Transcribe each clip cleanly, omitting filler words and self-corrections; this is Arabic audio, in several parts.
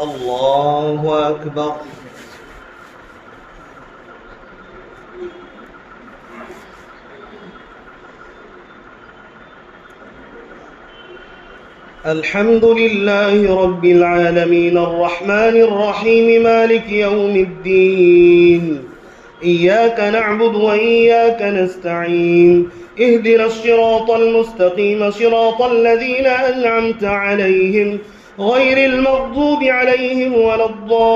الله أكبر. الحمد لله رب العالمين الرحمن الرحيم مالك يوم الدين، إياك نعبد وإياك نستعين، اهدنا الصراط المستقيم صراط الذين أنعمت عليهم غير المغضوب عليهم ولا الضالين.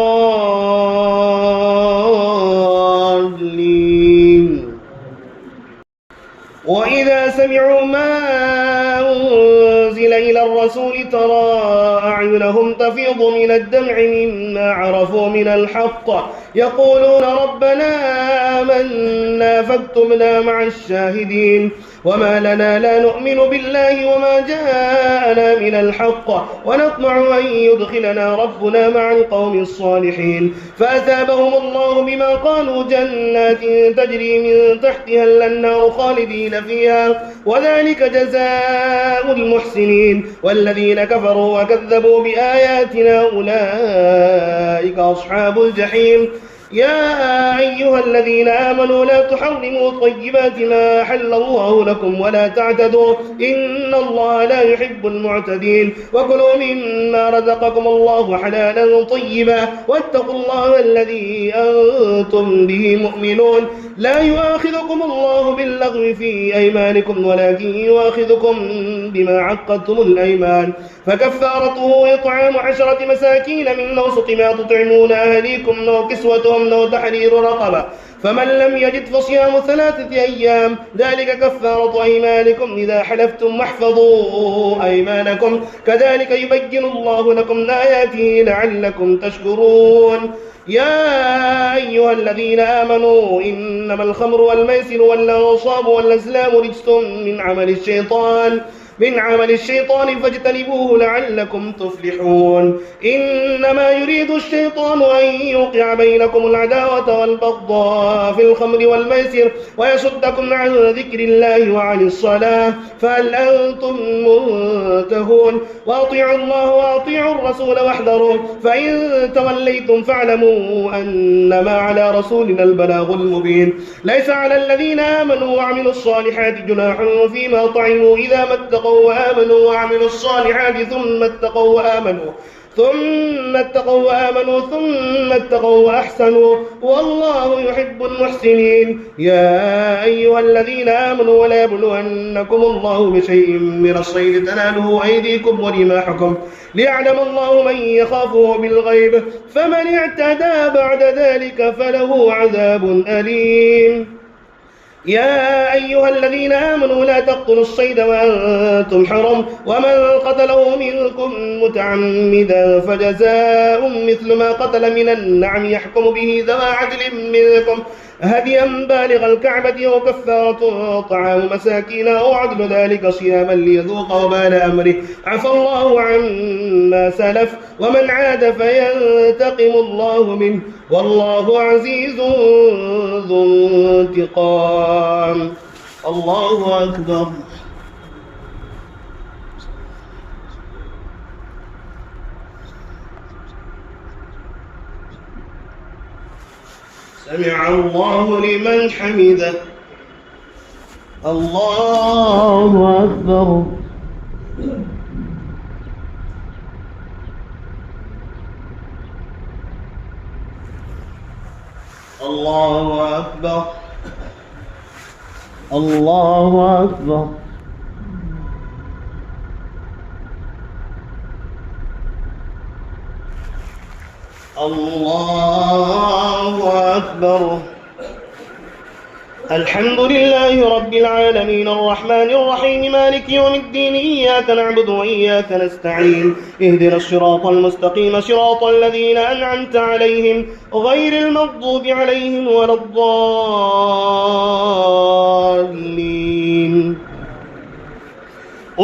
وإذا سمعوا ما أنزل إلى الرسول ترى أعينهم تفيض من الدمع مما عرفوا من الحق يقولون ربنا آمنا فاكتبنا مع الشاهدين. وما لنا لا نؤمن بالله وما جاءنا من الحق ونطمع أن يدخلنا ربنا مع القوم الصالحين. فأثابهم الله بما قالوا جنات تجري من تحتها الأنهار خالدين فيها وذلك جزاء المحسنين. والذين كفروا وكذبوا بآياتنا أولئك أصحاب الجحيم. يا أيها الذين آمنوا لا تحرموا طيبات ما أحل الله لكم ولا تعتدوا إن الله لا يحب المعتدين. وكلوا مما رزقكم الله حلالا طيبا واتقوا الله الذي أنتم به مؤمنون. لا يؤاخذكم الله باللغو في أيمانكم ولكن يؤاخذكم بما عقدتم الأيمان. فكفارته إطعام 10 مساكين من أوسط ما تطعمون أهليكم أو كسوتهم أو تحرير رقبة، فمن لم يجد فصيام 3 أيام ذلك كفارة أيمانكم إذا حلفتم واحفظوا أيمانكم كذلك يبين الله لكم آياته لعلكم تشكرون. يا أيها الذين آمنوا إنما الخمر والميسر والأنصاب والأزلام رجس من عمل الشيطان فاجتنبوه لعلكم تفلحون. إنما يريد الشيطان أن يوقع بينكم العداوة والبغضاء في الخمر والميسر ويصدكم عن ذكر الله وعن الصلاة فهل أنتم منتهون. وأطيعوا الله وأطيعوا الرسول واحذروا فإن توليتم فاعلموا أنما على رسولنا البلاغ المبين. ليس على الذين آمنوا وعملوا الصالحات جناح فيما طعموا إذا ما اتقوا وآمنوا وعملوا الصالحات ثم اتقوا وأحسنوا والله يحب المحسنين. يا أيها الذين آمنوا ولا يبلونكم الله بشيء من الصيد تناله أيديكم ورماحكم ليعلم الله من يخافه بالغيب فمن اعتدى بعد ذلك فله عذاب أليم. يا أيها الذين آمنوا لا تقتلوا الصيد وأنتم حرم ومن قتله منكم متعمدا فجزاء مثل ما قتل من النعم يحكم به ذوى عدل منكم هديا بالغ الكعبة أو كفارة طعام مساكين أو عدل ذلك صياما ليذوق وبال أمره عفى الله عما سلف ومن عاد فينتقم الله منه والله عزيز ذو انتقام. الله أكبر. سمع الله لمن حمده. الله أكبر. الله أكبر. الله أكبر. الله أكبر. الحمد لله رب العالمين الرحمن الرحيم مالك يوم الدين إياك نعبد وإياك نستعين اهدنا الصراط المستقيم صراط الذين أنعمت عليهم غير المغضوب عليهم ولا الضالين.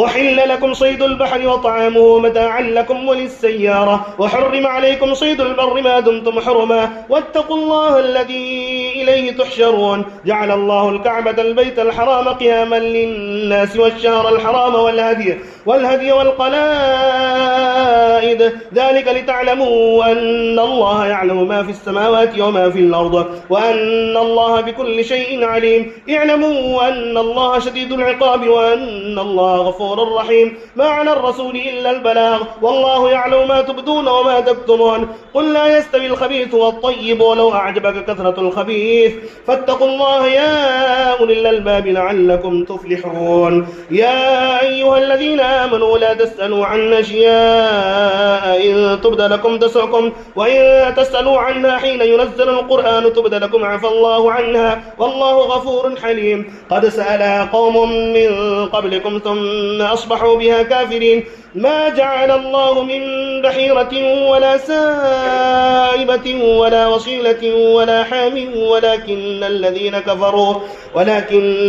أحل لكم صيد البحر وطعامه متاعا لكم وللسيارة وحرم عليكم صيد البر ما دمتم حرما واتقوا الله الذي إليه وإليه تحشرون. جعل الله الكعبة البيت الحرام قياما للناس والشهر الحرام والهدي والقلائد، ذلك لتعلموا أن الله يعلم ما في السماوات وما في الأرض وأن الله بكل شيء عليم. اعلموا أن الله شديد العقاب وأن الله غفور رحيم. ما على الرسول إلا البلاغ، والله يعلم ما تبدون وما تكتمون. قل لا يستوي الخبيث والطيب ولو أعجبك كثرة الخبيث، فاتقوا الله يا أولي الألباب لعلكم تفلحون. يا أيها الذين آمنوا لا تسألوا عن أشياء إن تبد لكم تسؤكم، وإن تسألوا عنها حين ينزل القرآن تبد لكم عفى الله عنها والله غفور حليم. قد سألها قوم من قبلكم ثم أصبحوا بها كافرين. ما جعل الله من بحيرة ولا سائبة ولا وصيلة ولا حام ولكن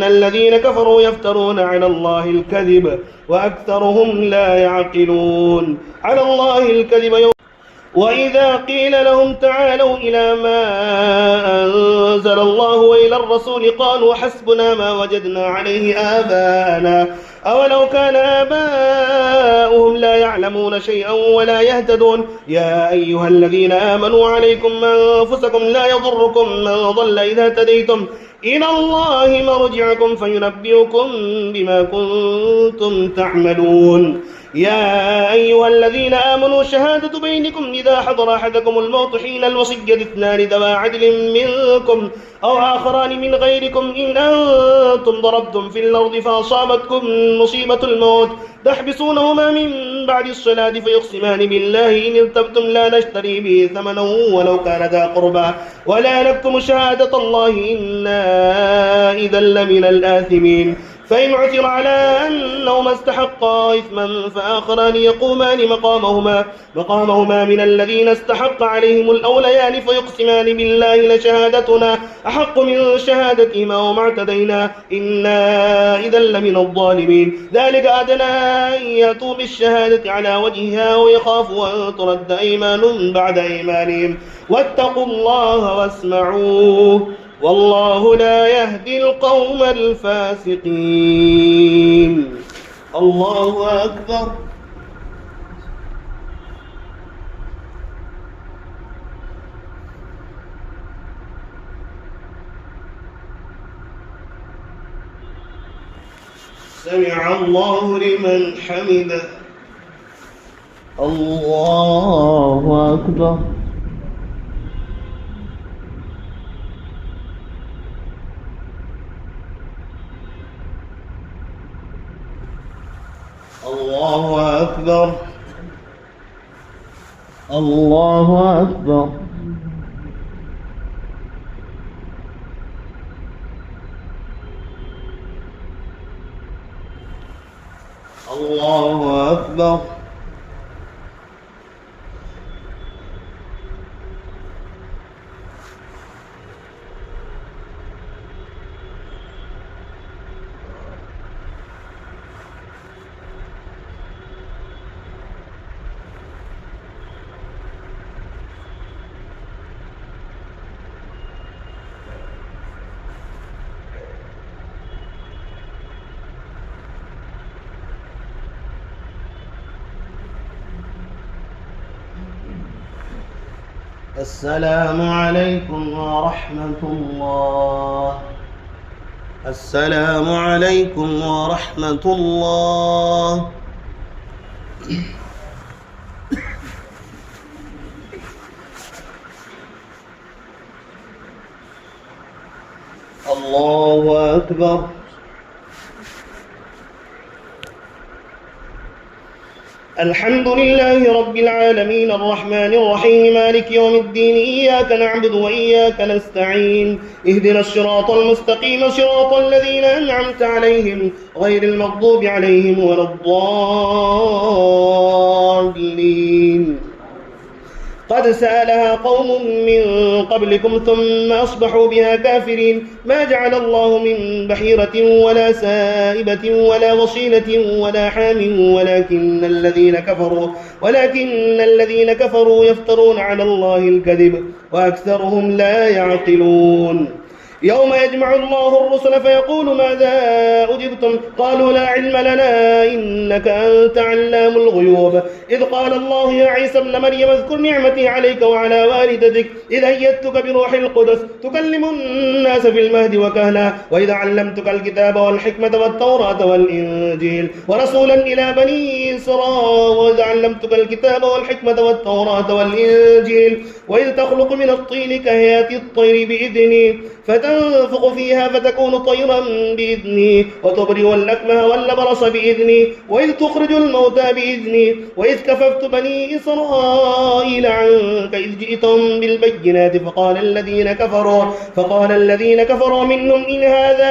الذين كفروا يفترون على الله الكذب وأكثرهم لا يعقلون. على الله الكذب وإذا قيل لهم تعالوا إلى ما أنزل الله وإلى الرسول قالوا حسبنا ما وجدنا عليه آباءنا أولو كان آباؤهم لا يعلمون شيئا ولا يهتدون. يا أيها الذين آمنوا عليكم أنفسكم لا يضركم من ضل إذا اهتديتم إلى الله مرجعكم فينبئكم بما كنتم تعملون. يا أيها الذين آمنوا شهادة بينكم إذا حضر أحدكم الموت حين الوصية اثنان ذوى عدل منكم أو آخران من غيركم إن أنتم ضربتم في الأرض فأصابتكم مصيبة الموت تحبسونهما من بعد الصلاة فيقسمان بالله إن ارتبتم لا نشتري به ثمنا ولو كان ذا قربى ولا نكتم شهادة الله إنا إذا لمن الآثمين. فإن عثر على أنهما استحقا إثما فآخران يقومان مقامهما من الذين استحق عليهم الأوليان فيقسمان بالله لشهادتنا أحق من شهادتهما وما اعتدينا إنا إذا لمن الظالمين. ذلك أدنى أن يأتوا بالشهادة على وجهها ويخافوا أن ترد أيمان بعد أيمانهم واتقوا الله واسمعوا والله لا يهدي القوم الفاسقين. الله أكبر. سمع الله لمن حمده. الله أكبر. الله أكبر. الله أكبر. الله أكبر. السلام عليكم ورحمة الله. السلام عليكم ورحمة الله. الله أكبر. الحمد لله رب العالمين الرحمن الرحيم مالك يوم الدين إياك نعبد وإياك نستعين اهدنا الصراط المستقيم صراط الذين أنعمت عليهم غير المغضوب عليهم ولا الضالين. قد سألها قوم من قبلكم ثم أصبحوا بها كافرين. ما جعل الله من بحيرة ولا سائبة ولا وصيلة ولا حام ولكن الذين كفروا يفترون على الله الكذب وأكثرهم لا يعقلون. يوم يجمع الله الرسل فيقول ماذا أجبتم قالوا لا علم لنا إنك أنت علام الغيوب إذ قال الله يا عيسى ابن مريم اذكر نعمتي عليك وعلى والدتك إذ أيدتك بروح القدس تكلم الناس في المهد وكهلا وإذا علمتك الكتاب والحكمة والتوراة والإنجيل ورسولا إلى بني إسرائيل وإذا علمتك الكتاب والحكمة والتوراة والإنجيل وإذ تخلق من الطين كهيئة الطير بإذني فتنفخ فيها فتكون طيرا بإذني وتبرئ الأكمه والأبرص بإذني وإذ تخرج الموتى بإذني وإذ كففت بني إسرائيل عنك إذ جئتهم بالبينات فقال الذين كفروا منهم إن هذا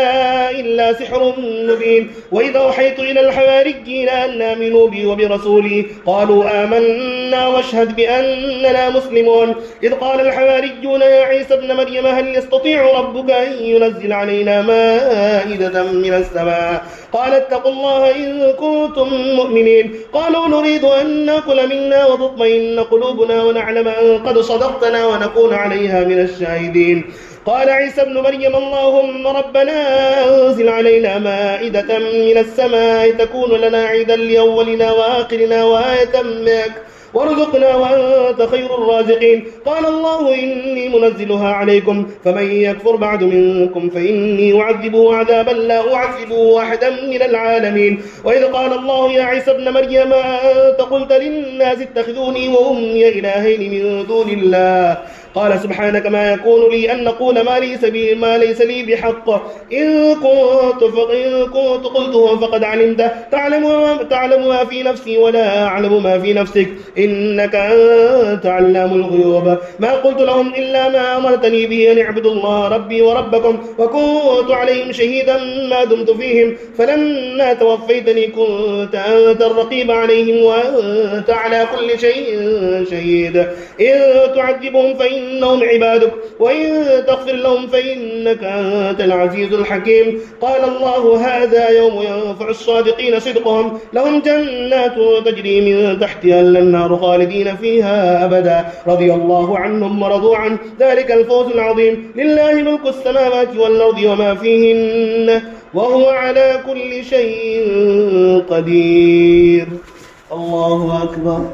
إلا سحر مبين وإذ أوحيت إلى الحواريين أن آمنوا بي وبرسولي قالوا آمنا واشهد بأننا مسلمون إذ قال الحواريون يا عيسى ابن مريم هل يستطيع ربك أن ينزل علينا مائدة من السماء قال اتقوا الله إن كنتم مؤمنين قالوا نريد أن نأكل منا وتطمئن قلوبنا ونعلم أن قد صدقتنا ونكون عليها من الشاهدين قال عيسى ابن مريم اللهم ربنا أنزل علينا مائدة من السماء تكون لنا عيدا لأولنا وآخرنا وآية منك وارزقنا وأنت خير الرازقين قال الله إني منزلها عليكم فمن يكفر بعد منكم فإني أعذبه عذابا لا أعذبه أحدا من العالمين وإذ قال الله يا عيسى ابن مريم أنت قلت للناس اتخذوني وأمي إلهين من دون الله قال سبحانك ما يكون لي أن نقول ما ليس لي بحق إن كنت قلته فقد علمته تعلم ما في نفسي ولا أعلم ما في نفسك إنك أنت علام الغيوب ما قلت لهم إلا ما أمرتني به أن اعبدوا الله ربي وربكم وكنت عليهم شهيدا ما دمت فيهم فلما توفيتني كنت أنت الرقيب عليهم وأنت على كل شيء شهيد إن تعذبهم فإنهم عبادك وإن تغفر لهم فإنك أنت العزيز الحكيم قال الله هذا يوم ينفع الصادقين صدقهم لهم جنات تجري من تحتها الأنهار خالدين فيها أبدا رضي الله عنهم ورضوا عنه ذلك الفوز العظيم لله ملك السماوات والأرض وما فيهن وهو على كل شيء قدير الله أكبر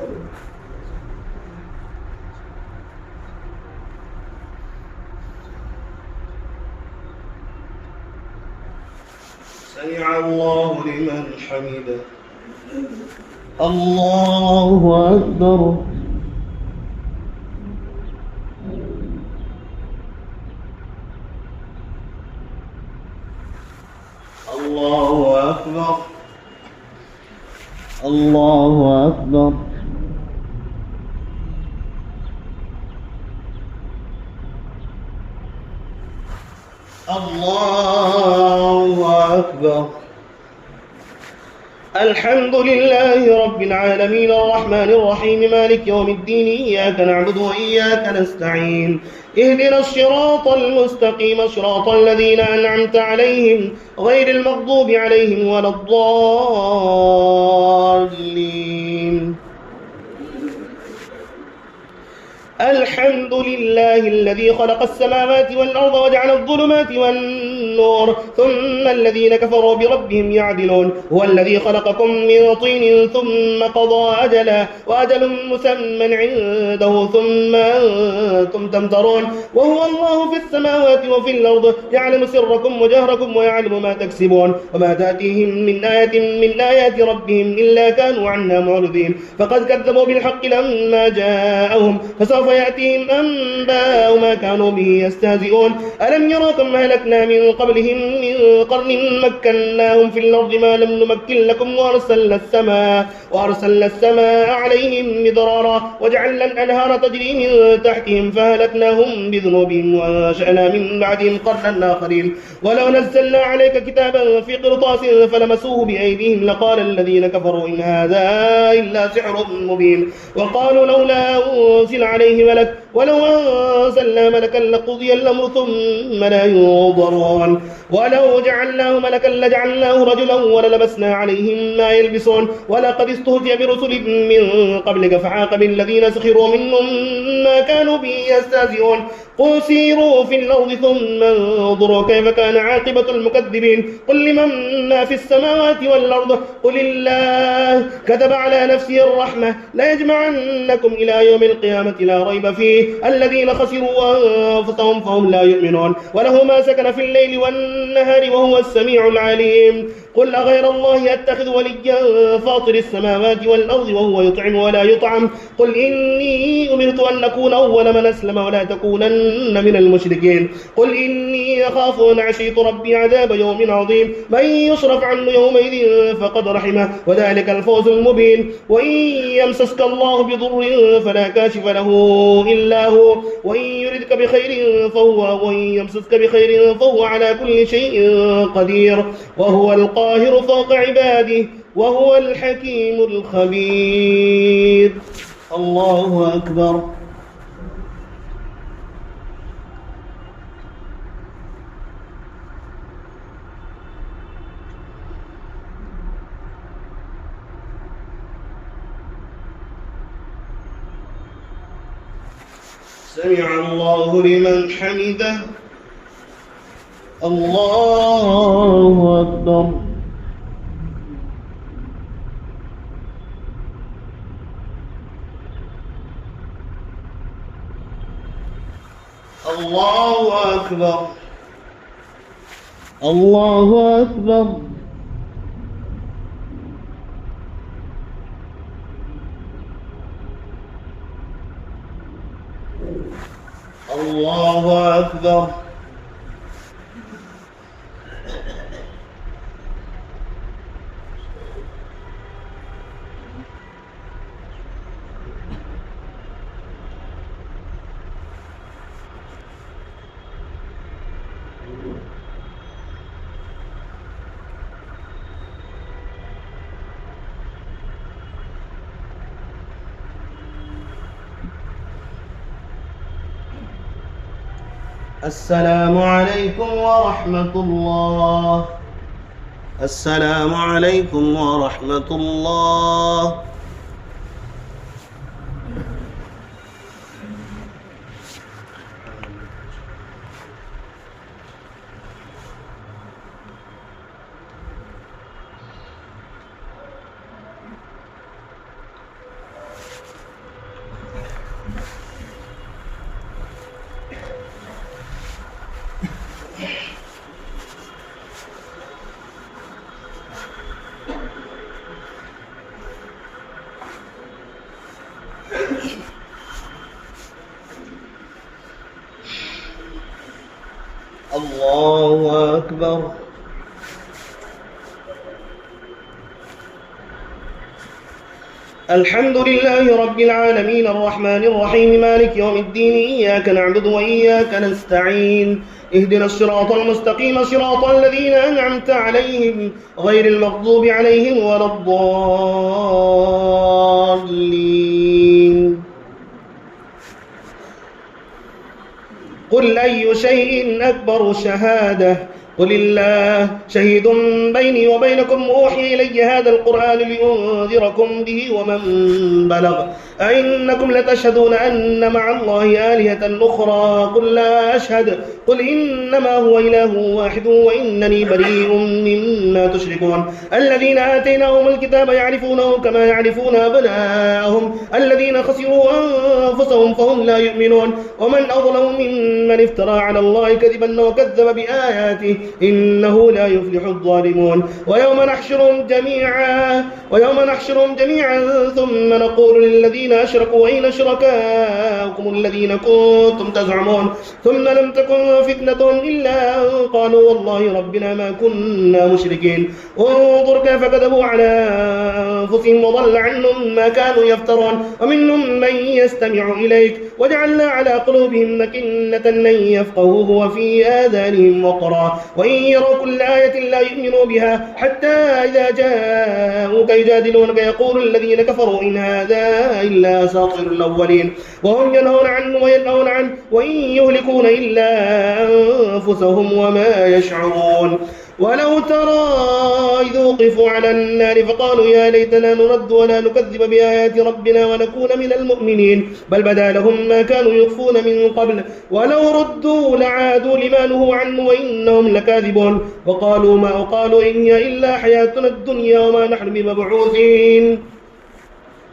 سمع الله لمن حمده الله أكبر الله أكبر الله أكبر الله أكبر الحمد لله رب العالمين الرحمن الرحيم مالك يوم الدين إياك نعبد وإياك نستعين اهدنا الصراط المستقيم صراط الذين أنعمت عليهم غير المغضوب عليهم ولا الضالين الحمد لله الذي خلق السماوات والأرض وجعل الظلمات والنور ثم الذين كفروا بربهم يعدلون هو الذي خلقكم من طين ثم قضى أجلا وأجل مسمى عنده ثم أنتم تمترون وهو الله في السماوات وفي الأرض يعلم سركم وجهركم ويعلم ما تكسبون وما تأتيهم من آية من آيات ربهم إلا كانوا عنها معرضين فقد كذبوا بالحق لما جاءهم فسوف يأتيهم أنباء ما كانوا به يستهزئون ألم يروا كم أهلكنا من قبلهم من قرن مكناهم في الأرض ما لم نمكن لكم وأرسلنا السماء عليهم مدرارا وجعلنا الأنهار تجري من تحتهم فأهلكناهم بذنوبهم وأنشأنا من بعدهم قرنا آخرين ولو نزلنا عليك كتابا في قرطاس فلمسوه بأيديهم لقال الذين كفروا إن هذا إلا سحر مبين وقالوا لولا أنزل عليه ملك ولو أنزلنا ملكا لقضي الأمر ثم لا ينظرون ولو جعلناه ملكا لجعلناه رجلا وللبسنا عليهم ما يلبسون ولقد استهزئ برسل من قبلك فحاق بالذين سخروا منهم ما كانوا به يستهزئون قل سيروا في الأرض ثم انظروا كيف كان عاقبة المكذبين قل لمن ما في السماوات والأرض قل الله كتب على نفسه الرحمة لا يجمعنكم إلى يوم القيامة لا ريب فيه الذين خسروا أنفسهم فهم لا يؤمنون وله ما سكن في الليل والنهار وهو السميع العليم قل أغير الله أتخذ وليا فاطر السماوات والأرض وهو يطعم ولا يطعم قل إني أمرت أن أكون أول من أسلم ولا تكونن من المشركين قل إني أخاف أن عصيت ربي عذاب يوم عظيم من يصرف عنه يومئذ فقد رحمه وذلك الفوز المبين وإن يمسسك الله بضر فلا كاشف له إلا هو وإن يردك بخير وإن يمسسك بخير فهو على كل شيء قدير وهو القاهر فوق عباده وهو الحكيم الخبير الله أكبر سمع الله لمن حمده الله أكبر الله أكبر الله أكبر الله أكبر السلام عليكم ورحمة الله السلام عليكم ورحمة الله الله أكبر الحمد لله رب العالمين الرحمن الرحيم مالك يوم الدين إياك نعبد وإياك نستعين اهدنا الصراط المستقيم صراط الذين أنعمت عليهم غير المغضوب عليهم ولا الضالين قل أي شيء أكبر شهادة قل الله شهيد بيني وبينكم أوحي إلي هذا القرآن لأنذركم به ومن بلغ أئنكم لتشهدون أن مع الله آلهة أخرى قل لا أشهد قل إنما هو إله واحد وإنني بريء مما تشركون الذين آتيناهم الكتاب يعرفونه كما يعرفون أبناءهم الذين خسروا أنفسهم فهم لا يؤمنون ومن أظلم ممن افترى على الله كذبا وكذب بآياته إنه لا يفلح الظالمون ويوم نحشرهم جميعا ثم نقول للذين أشركوا أين شركاؤكم الذين كنتم تزعمون ثم لم تكن فتنتهم إلا أن قالوا والله ربنا ما كنا مشركين. انظر كيف كذبوا على أنفسهم وضل عنهم ما كانوا يفترون. ومنهم من يستمع إليك وجعلنا على قلوبهم مكنة أن يفقهوه وفي آذانهم وقرا وإن يروا كل آية لا يؤمنوا بها حتى إذا جاءوك يجادلونك يقول الذين كفروا إن هذا إلا أساطير الأولين وهم ينهون عنه وينهون عنه وإن يهلكون إلا أنفسهم وما يشعرون. ولو ترى إذ وقفوا على النار فقالوا يا ليتنا نرد ولا نكذب بآيات ربنا ونكون من المؤمنين بل بدا لهم ما كانوا يخفون من قبل ولو ردوا لعادوا لما نهوا عنه وإنهم لكاذبون. وقالوا إن هي إلا حياتنا الدنيا وما نحن بمبعوثين.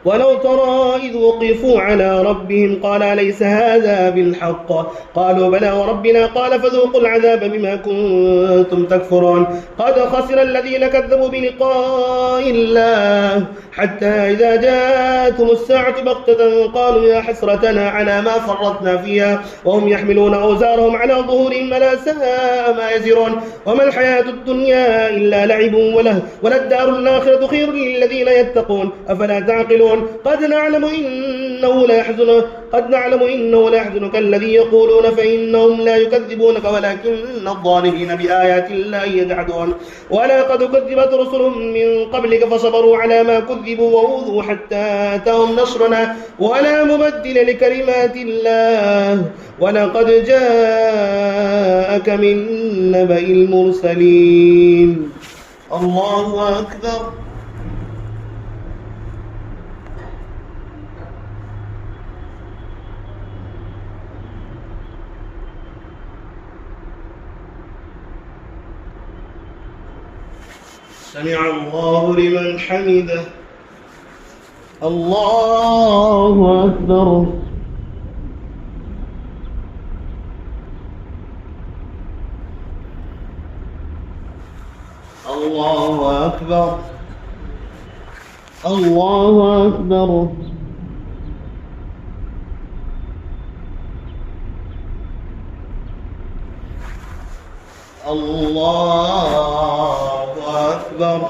ولو ترى إذ وقفوا على ربهم قال أليس هذا بالحق قالوا بلى وربنا قال فذوقوا العذاب بما كنتم تكفرون. قد خسر الذين كذبوا بلقاء الله حتى إذا جاءتهم الساعة بغتة قالوا يا حسرتنا على ما فرطنا فيها وهم يحملون أوزارهم على ظهورهم ألا ساء ما يزرون. وما الحياة الدنيا إلا لعب وله وللدار الآخرة خير للذين يتقون أفلا تعقلون. قد نعلم إنه لا يحزنك الذي يقولون فإنهم لا يكذبونك ولكن الظالمين بآيات الله يجحدون. ولقد كذبت رسل من قبلك فصبروا على ما كذبوا وأوذوا حتى أتاهم نصرنا ولا مبدل لكلمات الله ولقد جاءك من نبأ المرسلين. الله أكبر. سمع الله لمن حمده. الله أكبر. الله أكبر. الله أكبر. الله أكبر.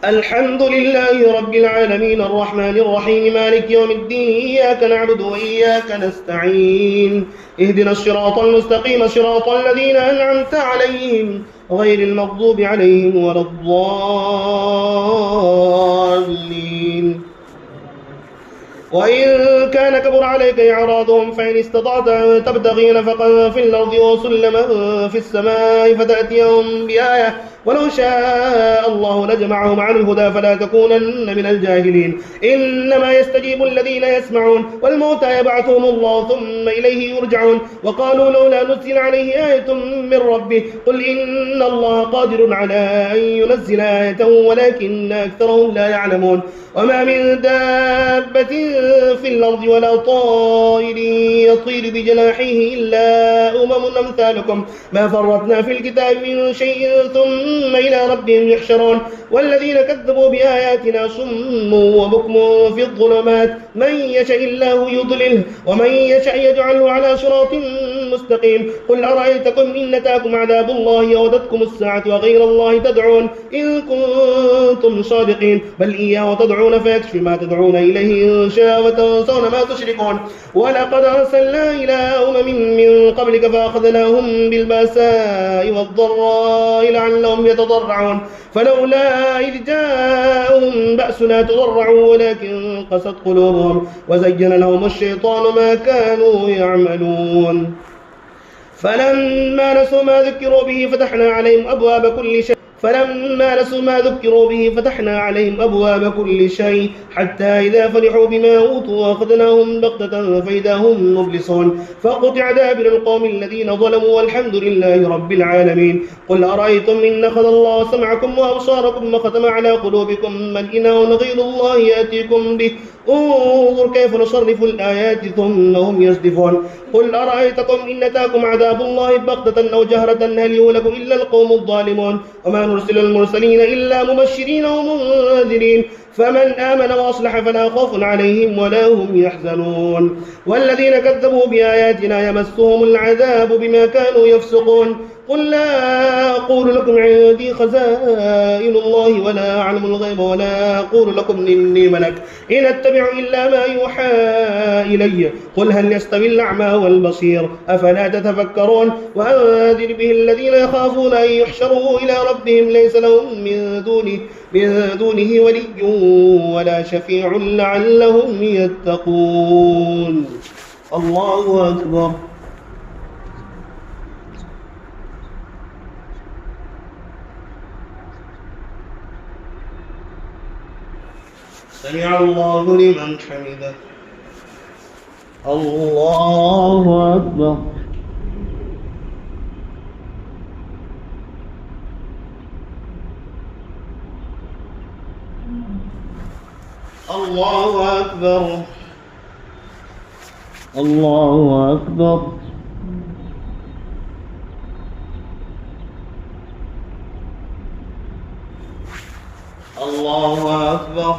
الحمد لله رب العالمين الرحمن الرحيم مالك يوم الدين إياك نعبد وإياك نستعين اهدنا الصراط المستقيم صراط الذين أنعمت عليهم غير المغضوب عليهم ولا الضالين. وإن كان كبر عليك إعراضهم فإن استطعت أن تبتغي نفقا في الأرض وسلما في السماء فتأتيهم بآية ولو شاء الله لجمعهم على الهدى فلا تكونن من الجاهلين. إنما يستجيب الذين يسمعون والموتى يبعثهم الله ثم إليه يرجعون. وقالوا لولا نزل عليه آية من ربه قل إن الله قادر على أن ينزل آية ولكن أكثرهم لا يعلمون. وما من دابة في الأرض ولا طائر يطير بجناحيه إلا أمثالكم ما فرطنا في الكتاب من شيء ثم إلى ربهم يحشرون. والذين كذبوا بآياتنا صم وبكم في الظلمات من يشاء الله يضلله ومن يشاء يجعله على صراط مستقيم. قل أرأيتكم إن أتاكم عذاب الله أودتكم الساعة وغير الله تدعون إن كنتم صادقين بل إياه تدعون فيكشف ما تدعون إليه إن شاء وتنسون ما تشركون. ولقد أرسلنا إلى أمم من قبلك فأخذناهم بالبأساء والضراء لعلهم يتضرعون فلولا إذ جاءهم بأسنا تضرعوا ولكن قست قلوبهم وزين لهم الشيطان ما كانوا يعملون. فلما نسوا ما ذكروا به فتحنا عليهم أبواب كل شيء حتى إذا فرحوا بما أوتوا وأخذناهم بغتة فإذا هم مبلسون. فقطع دابر القوم الذين ظلموا والحمد لله رب العالمين. قل أرأيتم إن أخذ الله سمعكم وأبصاركم وختم على قلوبكم من إله غير الله يأتيكم به انظر كيف نصرف الآيات ثم هم يصدفون. قل أرأيتكم إن أتاكم عذاب الله بغتة أو جهرة هل يهلك إلا القوم الظالمون. وما نرسل المرسلين إلا مبشرين ومنذرين فمن آمن وأصلح فلا خوف عليهم ولا هم يحزنون. والذين كذبوا بآياتنا يمسهم العذاب بما كانوا يفسقون. قل لا أقول لكم عندي خزائن الله ولا أعلم الغيب ولا أقول لكم إني ملك إن أتبع إلا ما يوحى إلي قل هل يستوي الأعمى والبصير أفلا تتفكرون. وأنذر به الذين يخافون أن يحشروا إلى ربهم ليس لهم من دونه ولي ولا شفيع لعلهم يتقون. الله أكبر. سمع الله لمن حمده. الله أكبر. الله أكبر. الله أكبر. الله أكبر.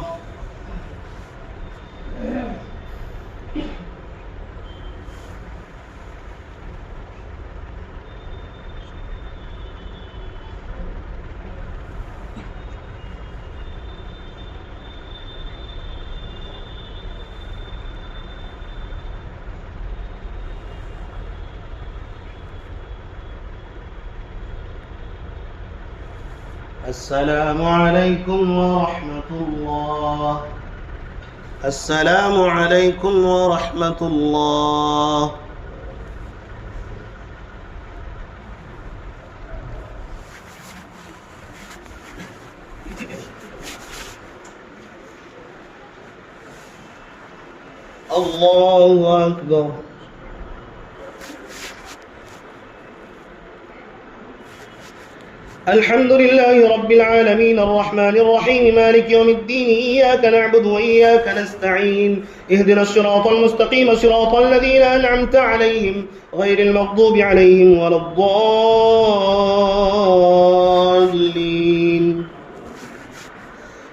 السلام عليكم ورحمة الله. السلام عليكم ورحمة الله. الله أكبر. الحمد لله رب العالمين الرحمن الرحيم مالك يوم الدين إياك نعبد وإياك نستعين اهدنا الصراط المستقيم صراط الذين أنعمت عليهم غير المغضوب عليهم ولا الضالين.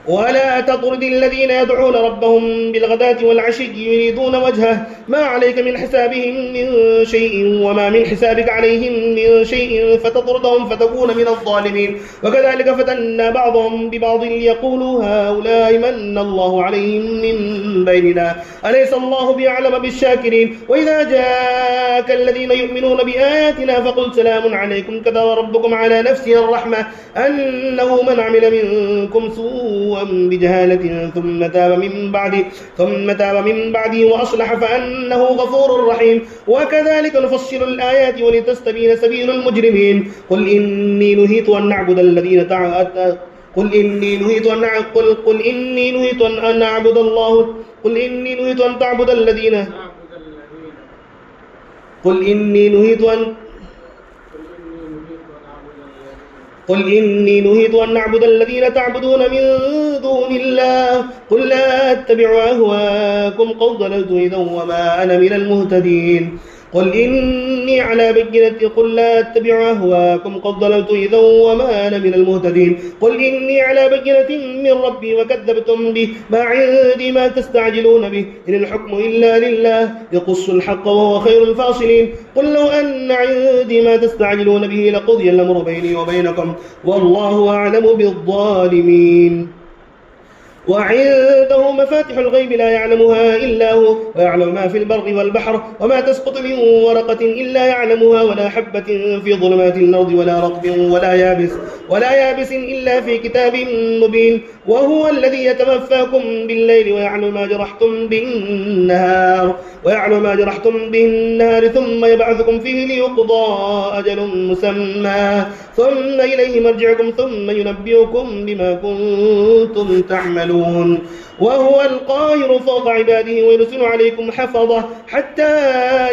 ولا تطرد الذين يدعون ربهم بالغداة والعشي يريدون وجهه ما عليك من حسابهم من شيء وما من حسابك عليهم من شيء فتطردهم فتكون من الظالمين. وكذلك فتنا بعضهم ببعض ليقولوا هؤلاء من الله عليهم من بيننا أليس الله بأعلم بالشاكرين. وإذا جاءك الذين يؤمنون بآياتنا فقل سلام عليكم كتب ربكم على نفسه الرحمة أنه من عمل منكم سوءا بجهالة ثم تاب من بعده وأصلح فأنه غفور رحيم. وكذلك نفصل الآيات ولتستبين سبيل المجرمين. قل إني نهيت أن أعبد الذين قل إني نهيت أن تعبد الذين قل إني نهيت أن أعبد الذين تعبدون من دون الله قل لا أتبع أهواءكم قد ضللت إذا وما أنا من المهتدين. قل إني على بينة قل لا أتبع أهواءكم قد ضللت إذا وما أنا من المهتدين. قل إني على بينة من ربي وكذبتم به ما عندي ما تستعجلون به إن الحكم إلا لله يقص الحق وهو خير الفاصلين. قل لو أن عندي ما تستعجلون به لقضي الأمر بيني وبينكم والله أعلم بالظالمين. وعنده مفاتح الغيب لا يعلمها إلا هو ويعلم ما في البر والبحر وما تسقط من ورقة إلا يعلمها ولا حبة في ظلمات الأرض ولا رطب ولا يابس إلا في كتاب مبين. وهو الذي يتوفاكم بالليل ويعلم ما جرحتم بالنهار ثم يبعثكم فيه ليقضى أجل مسمى ثم إليه مرجعكم ثم ينبئكم بما كنتم تعملون. وهو القاهر فوق عباده ويرسل عليكم حفظة حتى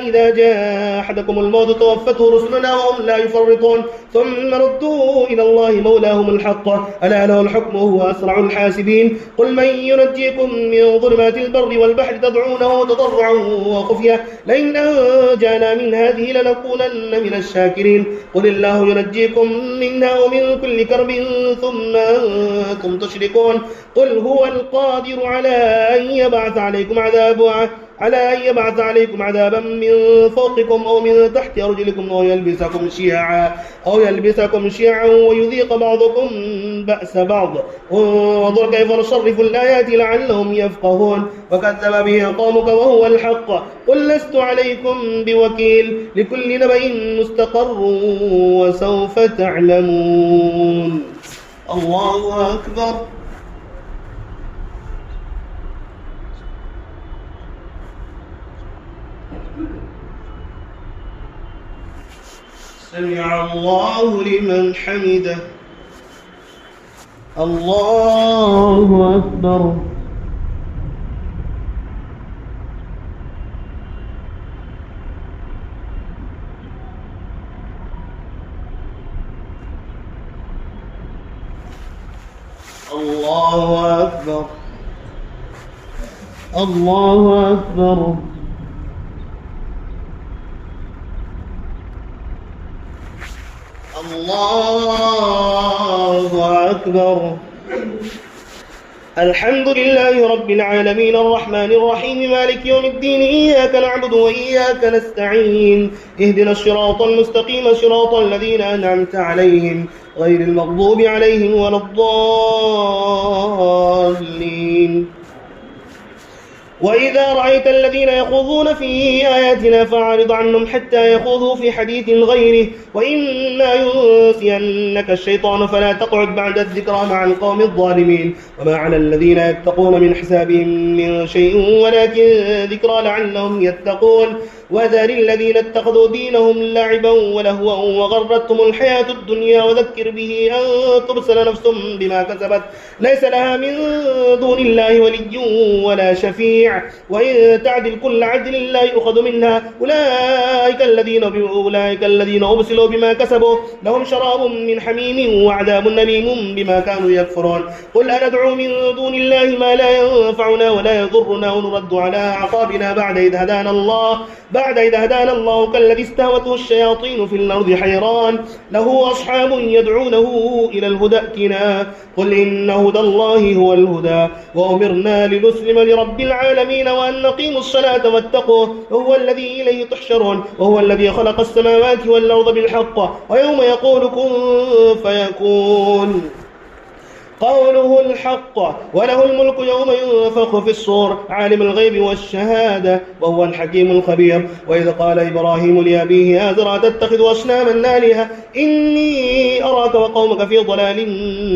إذا جاء أحدكم الموت توفته رسلنا وهم لا يفرطون ثم ردوا إلى الله مولاهم الحق ألا له الحكم وهو أسرع الحاسبين قل من ينجيكم من ظلمات البر والبحر تدعونه تضرعا وخفيا لئن أنجانا من هذه لنكونن من الشاكرين قل الله ينجيكم منها ومن كل كرب ثم أنتم تشركون قل هو القادر على أن يبعث عليكم عذابا من فوقكم أو من تحت أرجلكم أو يلبسكم شيعا ويذيق بعضكم بأس بعض انظر كيف نصرف الآيات لعلهم يفقهون وكذب به قومك وهو الحق قل لست عليكم بوكيل لكل نبأ مستقر وسوف تعلمون. الله أكبر. سمع الله لمن حمده. الله أكبر. الله أكبر. الله أكبر. الله أكبر. الحمد لله رب العالمين الرحمن الرحيم مالك يوم الدين إياك نعبد وإياك نستعين اهدنا الصراط المستقيم صراط الذين أنعمت عليهم غير المغضوب عليهم ولا الضالين. وإذا رأيت الذين يخوضون في آياتنا فأعرض عنهم حتى يخوضوا في حديث غيره وإما ينسينك الشيطان فلا تقعد بعد الذكرى مع القوم الظالمين وما على الذين يتقون من حسابهم من شيء ولكن ذكرى لعلهم يتقون وذر الذين اتخذوا دينهم لعبا ولهوا وغرتهم الحياة الدنيا وذكر به أن تبصر نفس بما كسبت ليس لها من دون الله ولي ولا شفيع وإن تعدل كل عدل لا يؤخذ منها أولئك الذين أبسلوا بما كسبوا لهم شراب من حميم وعذاب أليم بما كانوا يكفرون. قل أندعو من دون الله ما لا ينفعنا ولا يضرنا ونرد على أعقابنا بعد إذ هدانا الله كالذي استهوته الشياطين في الأرض حيران له أصحاب يدعونه إلى الهدى ائتنا قل إن هدى الله هو الهدى وأمرنا لنسلم لرب العالمين وأن نقيموا الصلاة واتقوه وهو الذي إليه تحشرون وهو الذي خلق السماوات والأرض بالحق ويوم يقول كن فيكون قوله الحق وله الملك يوم ينفخ في الصور عالم الغيب والشهادة وهو الحكيم الخبير. وإذ قال إبراهيم لأبيه آزر أتتخذ أصناما آلهة إني أراك وقومك في ضلال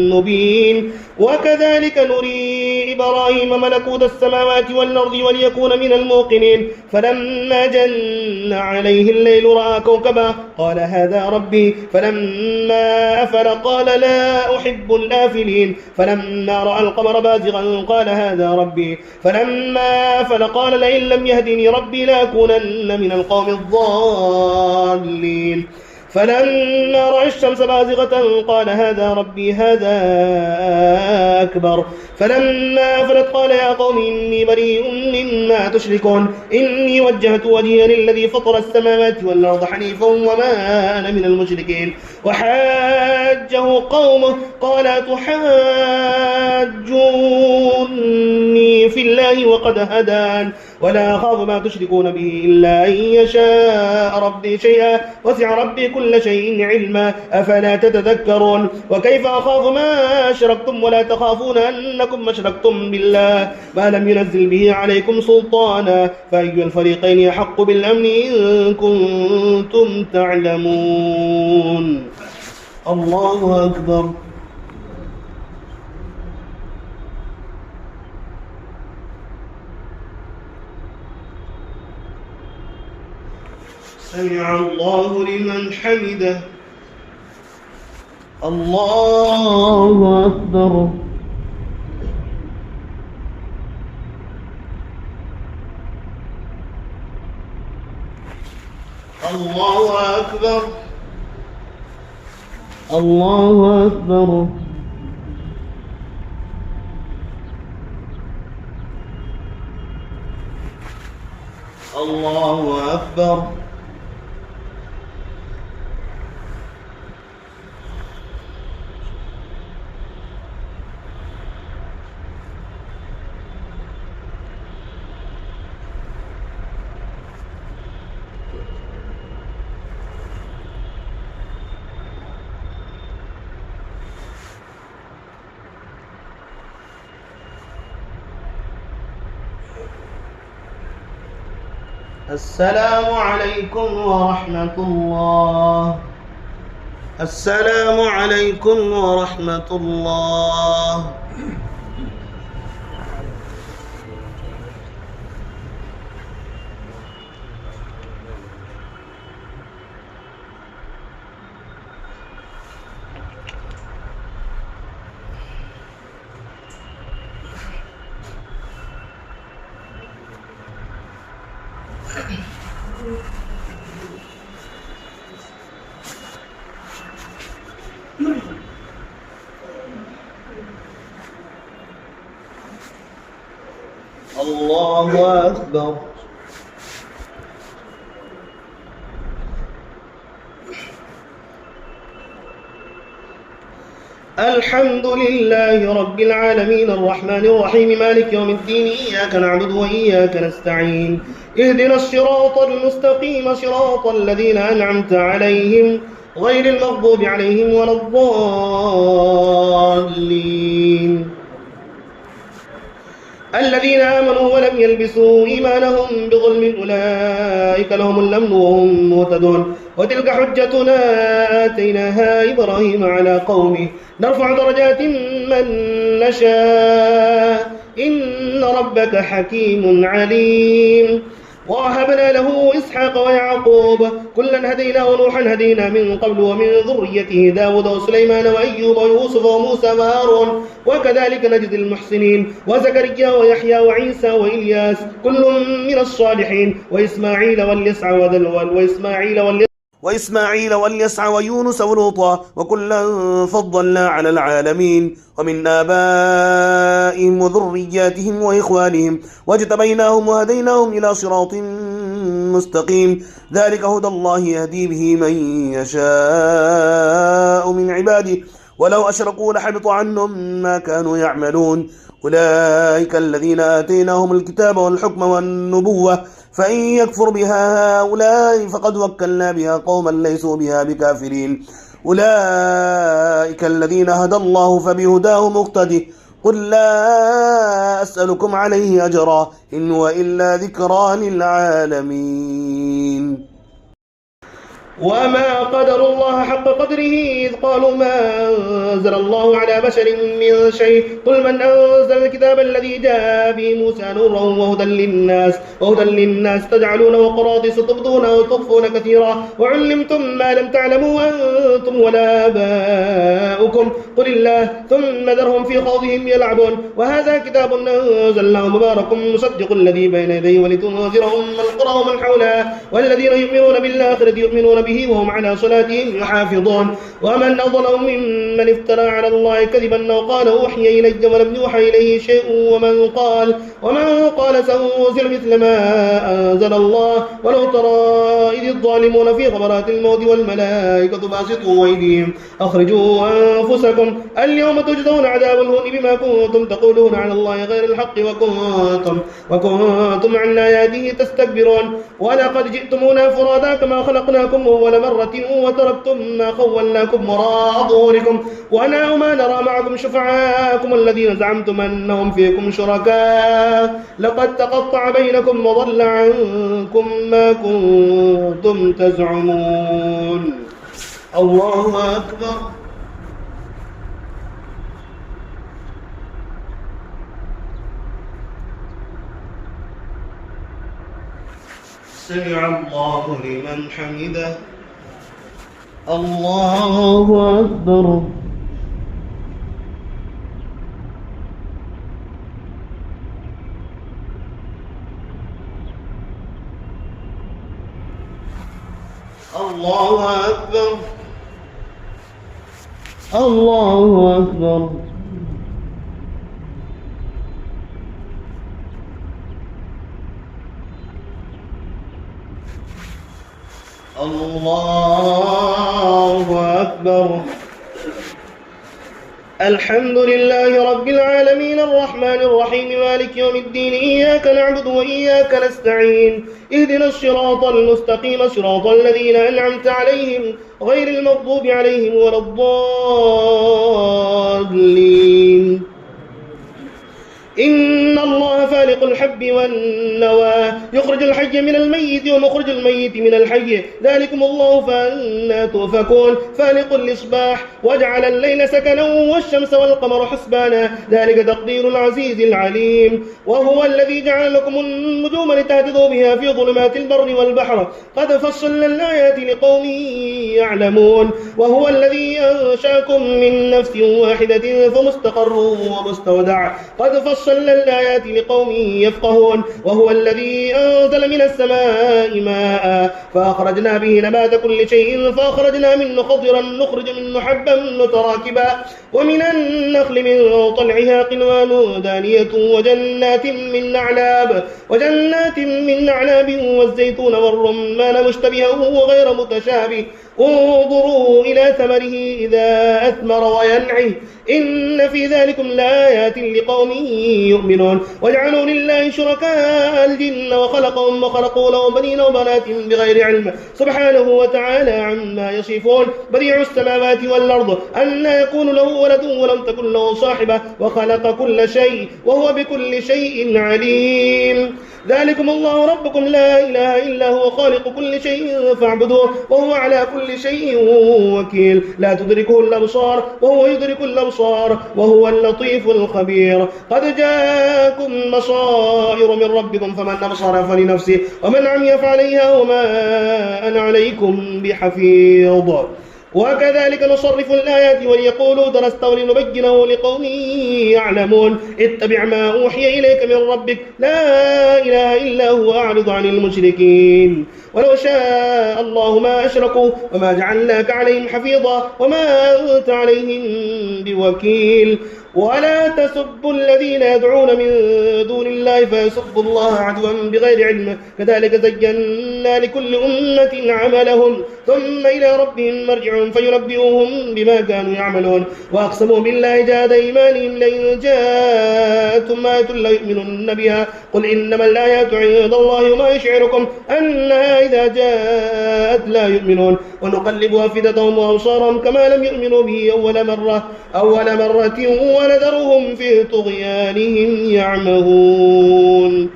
مبين. وكذلك نري إبراهيم ملكوت السماوات والأرض وليكون من الموقنين فلما جن عليه الليل رأى كوكبا قال هذا ربي فلما أفل قال لا أحب الآفلين فلما رأى القمر بازغا قال هذا ربي فلما أفل قال لئن لم يهدني ربي لأكونن من القوم الضالين فلما رأى الشمس بازغة قال هذا ربي هذا أكبر فلما أفلت قال يا قوم إني بريء مما تشركون إني وجهت وجهي للذي فطر السماوات والأرض حنيفا وما أنا من المشركين. وحاجه قومه قال تحاجوني في الله وقد هدان ولا أخاف ما تشركون به إلا أن يشاء ربي شيئا وسع ربي كل شيء علما أفلا تتذكرون. وكيف أخاف ما أشركتم ولا تخافون أنكم أشركتم بالله ما لم ينزل به عليكم سلطانا فأي الفريقين يحق بالأمن إن كنتم تعلمون. الله أكبر. سمع الله لمن حمده. الله أكبر. الله أكبر. الله أكبر. الله أكبر. السلام عليكم ورحمة الله. السلام عليكم ورحمة الله. الله أكبر. الحمد لله رب العالمين الرحمن الرحيم مالك يوم الدين إياك نعبد وإياك نستعين اهدنا الصراط المستقيم صراط الذين أنعمت عليهم غير المغضوب عليهم ولا الضالين الذين آمنوا ولم يلبسوا إيمانهم بظلم أولئك لهم الأمن وهم مهتدون وتلك حجتنا آتيناها إبراهيم على قومه نرفع درجات من نشاء إن ربك حكيم عليم ووهبنا له إسحاق ويعقوب كلا هدينا ونوحا هدينا من قبل ومن ذريته داود وسليمان وأيوب ويوسف وموسى وهارون وكذلك نجزي المحسنين وزكريا ويحيى وعيسى وإلياس كل من الصالحين وإسماعيل واليسع ويونس ولوطا وكلا فضلنا على العالمين ومن آبائهم وذرياتهم وإخوانهم واجتبيناهم وهديناهم إلى صراط مستقيم ذلك هدى الله يهدي به من يشاء من عباده ولو أشركوا لحبط عنهم ما كانوا يعملون أولئك الذين آتيناهم الكتاب والحكم والنبوة فإن يكفر بها هؤلاء فقد وكلنا بها قوما ليسوا بها بكافرين أولئك الذين هدى الله فبهداه مقتده قل لا أسألكم عليه أجرا إن هو إلا ذكرى للعالمين وما قدر الله حق قدره إذ قالوا ما أنزل الله على بشر من شيء قل من أنزل الكتاب الذي جاء به موسى نورا وهدى للناس تجعلونه قراطيس تبدونه وتخفون كثيرا وعلمتم ما لم تعلموا أنتم ولا آباؤكم قل الله ثم ذرهم في خوضهم يلعبون وهذا كتاب أنزلناه مبارك مصدق الذي بين يديه ولتنذر القرى ومن حولها والذين يؤمنون بالآخرة يؤمنون به وهم على صلاتهم يحافظون ومن أظلم ممن افترى على الله كذبا أو قال أوحي إلي ولم يوحى إليه شيء ومن قال سأنزل مثل ما أنزل الله ولو ترى إذ الظالمون في غمرات الموت والملائكة باسطوا أيديهم أخرجوا أنفسكم اليوم تجزون عذاب الهون بما كنتم تقولون على الله غير الحق وكنتم عن آياته تستكبرون ولقد جئتمونا فرادا كما خلقناكم أول مرة وتركتم ما خولناكم وراء ظهوركم وما نرى معكم شفعاءكم الذين زعمتم أنهم فيكم شركاء لقد تقطع بينكم وضل عنكم ما كنتم تزعمون الله أكبر سمع الله لمن حمده الله أكبر الله أكبر الله أكبر الله أكبر. الحمد لله رب العالمين الرحمن الرحيم مالك يوم الدين، إياك نعبد وإياك نستعين، اهدنا الصراط المستقيم صراط الذين أنعمت عليهم غير المغضوب عليهم ولا الضالين. إن الله فالق الحب والنوى، يخرج الحي من الميت ومخرج الميت من الحي، ذلكم الله فأنا تؤفكون. فالق الإصباح وجعل الليل سكنا والشمس والقمر حسبانا، ذلك تقدير العزيز العليم. وهو الذي جعل لكم النجوم لتهتدوا بها في ظلمات البر والبحر، قد فصلنا الآيات لقوم يعلمون. وهو الذي أنشأكم من نفس واحدة فمستقر ومستودع، قد فصلنا الآيات لقوم يفقهون. وهو الذي أنزل من السماء ماء فأخرجنا به نبات كل شيء، فأخرجنا منه خضرا نخرج منه حبا متراكبا، ومن النخل من طلعها قنوان دانية، وجنات من نعناب والزيتون والرمان مشتبها وغير متشابه، انظروا إلى ثمره إذا أثمر وينعه، إن في ذلكم لآيات لقوم يؤمنون. وجعلوا لله شركاء الجن وخلقهم وخلقوا له بنين وبنات بغير علم، سبحانه وتعالى عما يصفون. بديع السماوات والأرض، أنى يكون له ولد ولم تكن له صاحبة، وخلق كل شيء وهو بكل شيء عليم. ذلكم الله ربكم لا إله إلا هو خالق كل شيء فاعبدوه، وهو على كل شيء وكيل. لا تدركه الأبصار وهو يدرك الأبصار، وهو اللطيف الخبير. قد جاءكم بصائر من ربكم، فمن أبصر فلنفسه ومن عمي فعليها وما أنا عليكم بحفيظ. وكذلك نصرف الآيات وليقولوا درست ولنبينه لقوم يعلمون. اتبع ما أوحي إليك من ربك لا إله إلا هو، أعرض عن المشركين. ولو شاء الله ما أشركوا وما جعلناك عليهم حفيظا وما أنت عليهم بوكيل. ولا تسبوا الذين يدعون من دون الله فيسبوا الله عدوا بغير علم، كذلك زينا لكل أمة عملهم ثم إلى ربهم مرجعهم فينبئهم بما كانوا يعملون. وأقسموا بالله جهد أيمانهم لئن جاءتهم آية ليؤمنن بها، قل إنما الآيات عند الله وما يشعركم أنها إذا جاءت لا يؤمنون. ونقلب أفئدتهم وأبصارهم كما لم يؤمنوا به أول مرة ونذرهم في طغيانهم يعمهون.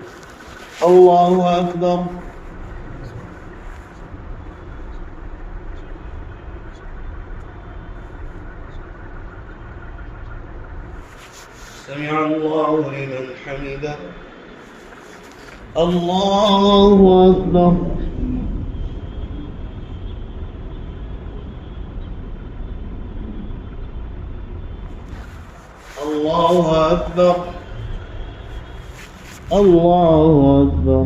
الله أكبر. سمع الله لمن حمده. الله أكبر. الله أكبر. الله أكبر.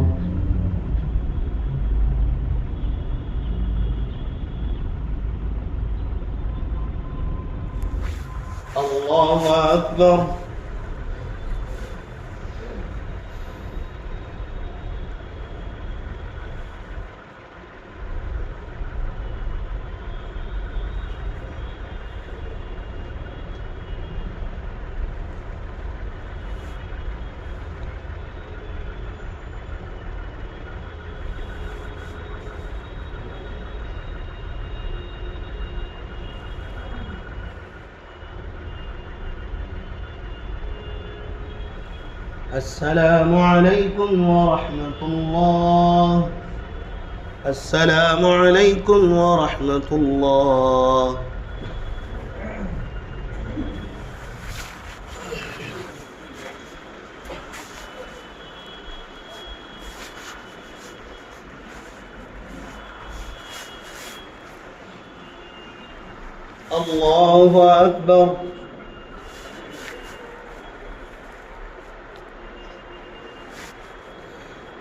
الله أكبر. السلام عليكم ورحمة الله. السلام عليكم ورحمة الله. الله أكبر.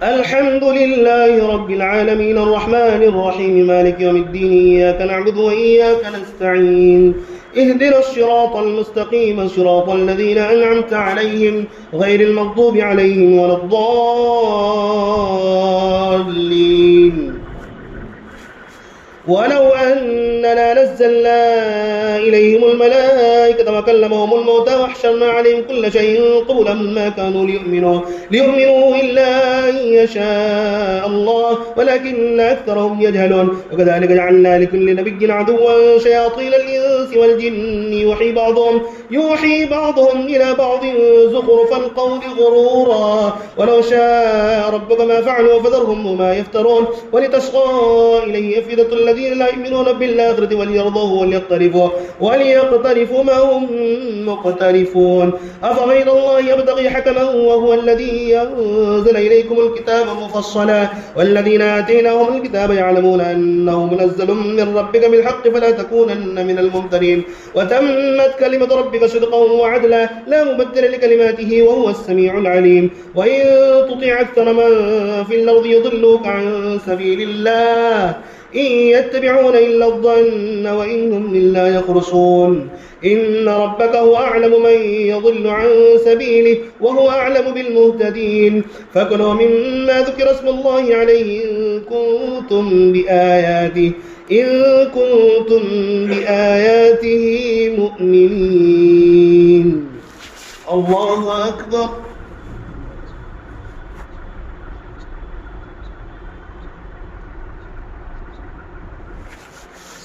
الحمد لله رب العالمين الرحمن الرحيم مالك يوم الدين إياك نعبد وإياك نستعين اهدنا الصراط المستقيم صراط الذين أنعمت عليهم غير المغضوب عليهم ولا الضالين ولو أننا نزلنا إليهم الملائكة وكلمهم الموتى وحشرنا عليهم كل شيء قبلا ما كانوا ليؤمنوا إلا أن يشاء الله ولكن أكثرهم يجهلون وكذلك جعلنا لكل نبي عدوا شياطين الإنس والجن يوحي بعضهم إلى بعض زخرف القول غرورا ولو شاء ربك ما فعلوا فذرهم وما يفترون ولتصغى إليه أفئدة الذين لا يؤمنون بالآخرة وليرضوه وليقترفوا ما هم مقترفون أفغير الله يبتغي حكما وهو الذي أنزل إليكم الكتاب مفصلا والذين آتيناهم الكتاب يعلمون أنه منزل من ربك بالحق فلا تكونن من الممترين وتمت كلمة ربك صدقا وعدلا لا مبدل لكلماته وهو السميع العليم وإن تطع أكثر من في الأرض يضلوك عن سبيل الله إن يتبعون إلا الظن وإن هم إلا يخرصون إن ربك هو أعلم من يضل عن سبيله وهو أعلم بالمهتدين فكلوا مما ذكر اسم الله عليه إن كنتم بآياته مؤمنين. الله أكبر.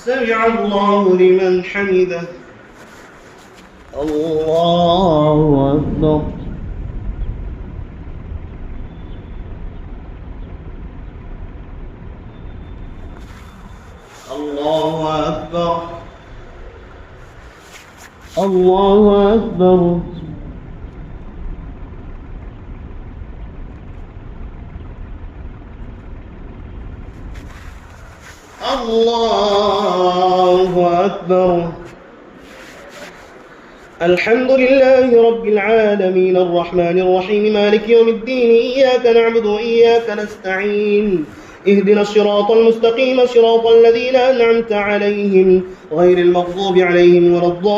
سمع الله لمن حمده. الله أكبر. الله أكبر. الله أكبر. الله أكبر. الحمد لله رب العالمين الرحمن الرحيم مالك يوم الدين إياك نعبد وإياك نستعين اهدنا الصراط المستقيم صراط الذين أنعمت عليهم غير المغضوب عليهم ولا الضالين.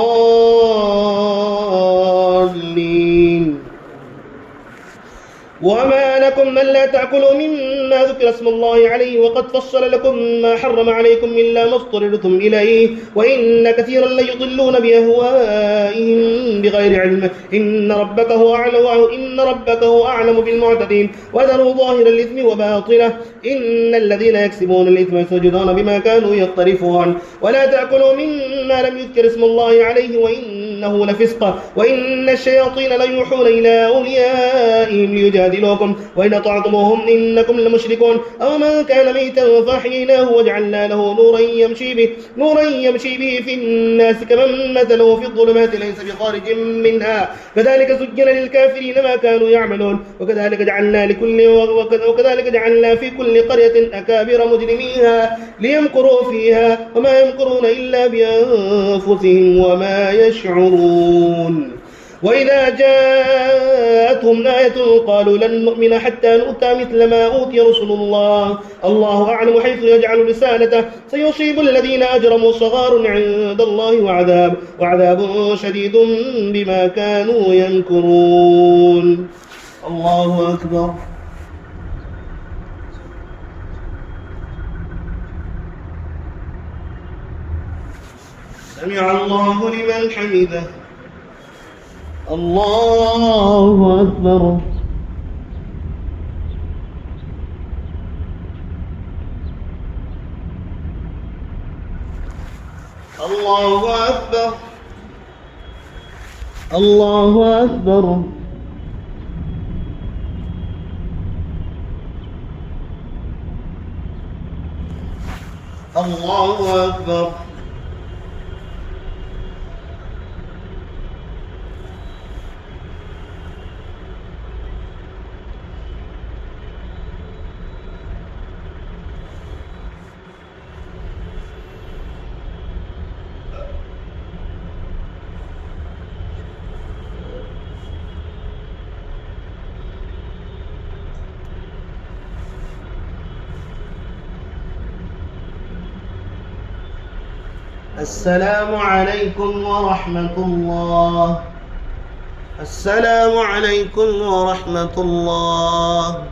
وما لكم ألا تأكلوا مما ذكر اسم الله عليه وقد فصل لكم ما حرم عليكم إلا ما اضطررتم إليه وإن كثيرا ليضلون بأهوائهم بغير علم إن ربك هو أعلم بالمعتدين وذروا ظاهر الإثم وباطنه إن الذين يكسبون الإثم يسجدون بما كانوا يقترفون ولا تأكلوا مما لم يذكر اسم الله عليه وإنه لفسق وإن الشياطين ليوحون إلى أوليائهم ليجادلوكم وإن أطعتموهم إنكم لمشركون أو من كان ميتا فأحييناه وجعلنا له نورا يمشي به في الناس كمن مثله في الظلمات ليس بخارج منها كذلك زين للكافرين ما كانوا يعملون وكذلك جعلنا في كل قرية أكابر مجرميها ليمكروا فيها وما يمكرون إلا بأنفسهم وما يشعرون. وإذا جاءتهم آية قالوا لن نؤمن حتى نؤتى مثل ما أوتي رسل الله الله أعلم حيث يجعل رسالته سيصيب الذين أجرموا صغار عند الله وعذاب شديد بما كانوا يمكرون. الله أكبر. سمع الله لمن حمده. الله أكبر. الله أكبر. الله أكبر. الله أكبر. السلام عليكم ورحمة الله. السلام عليكم ورحمة الله.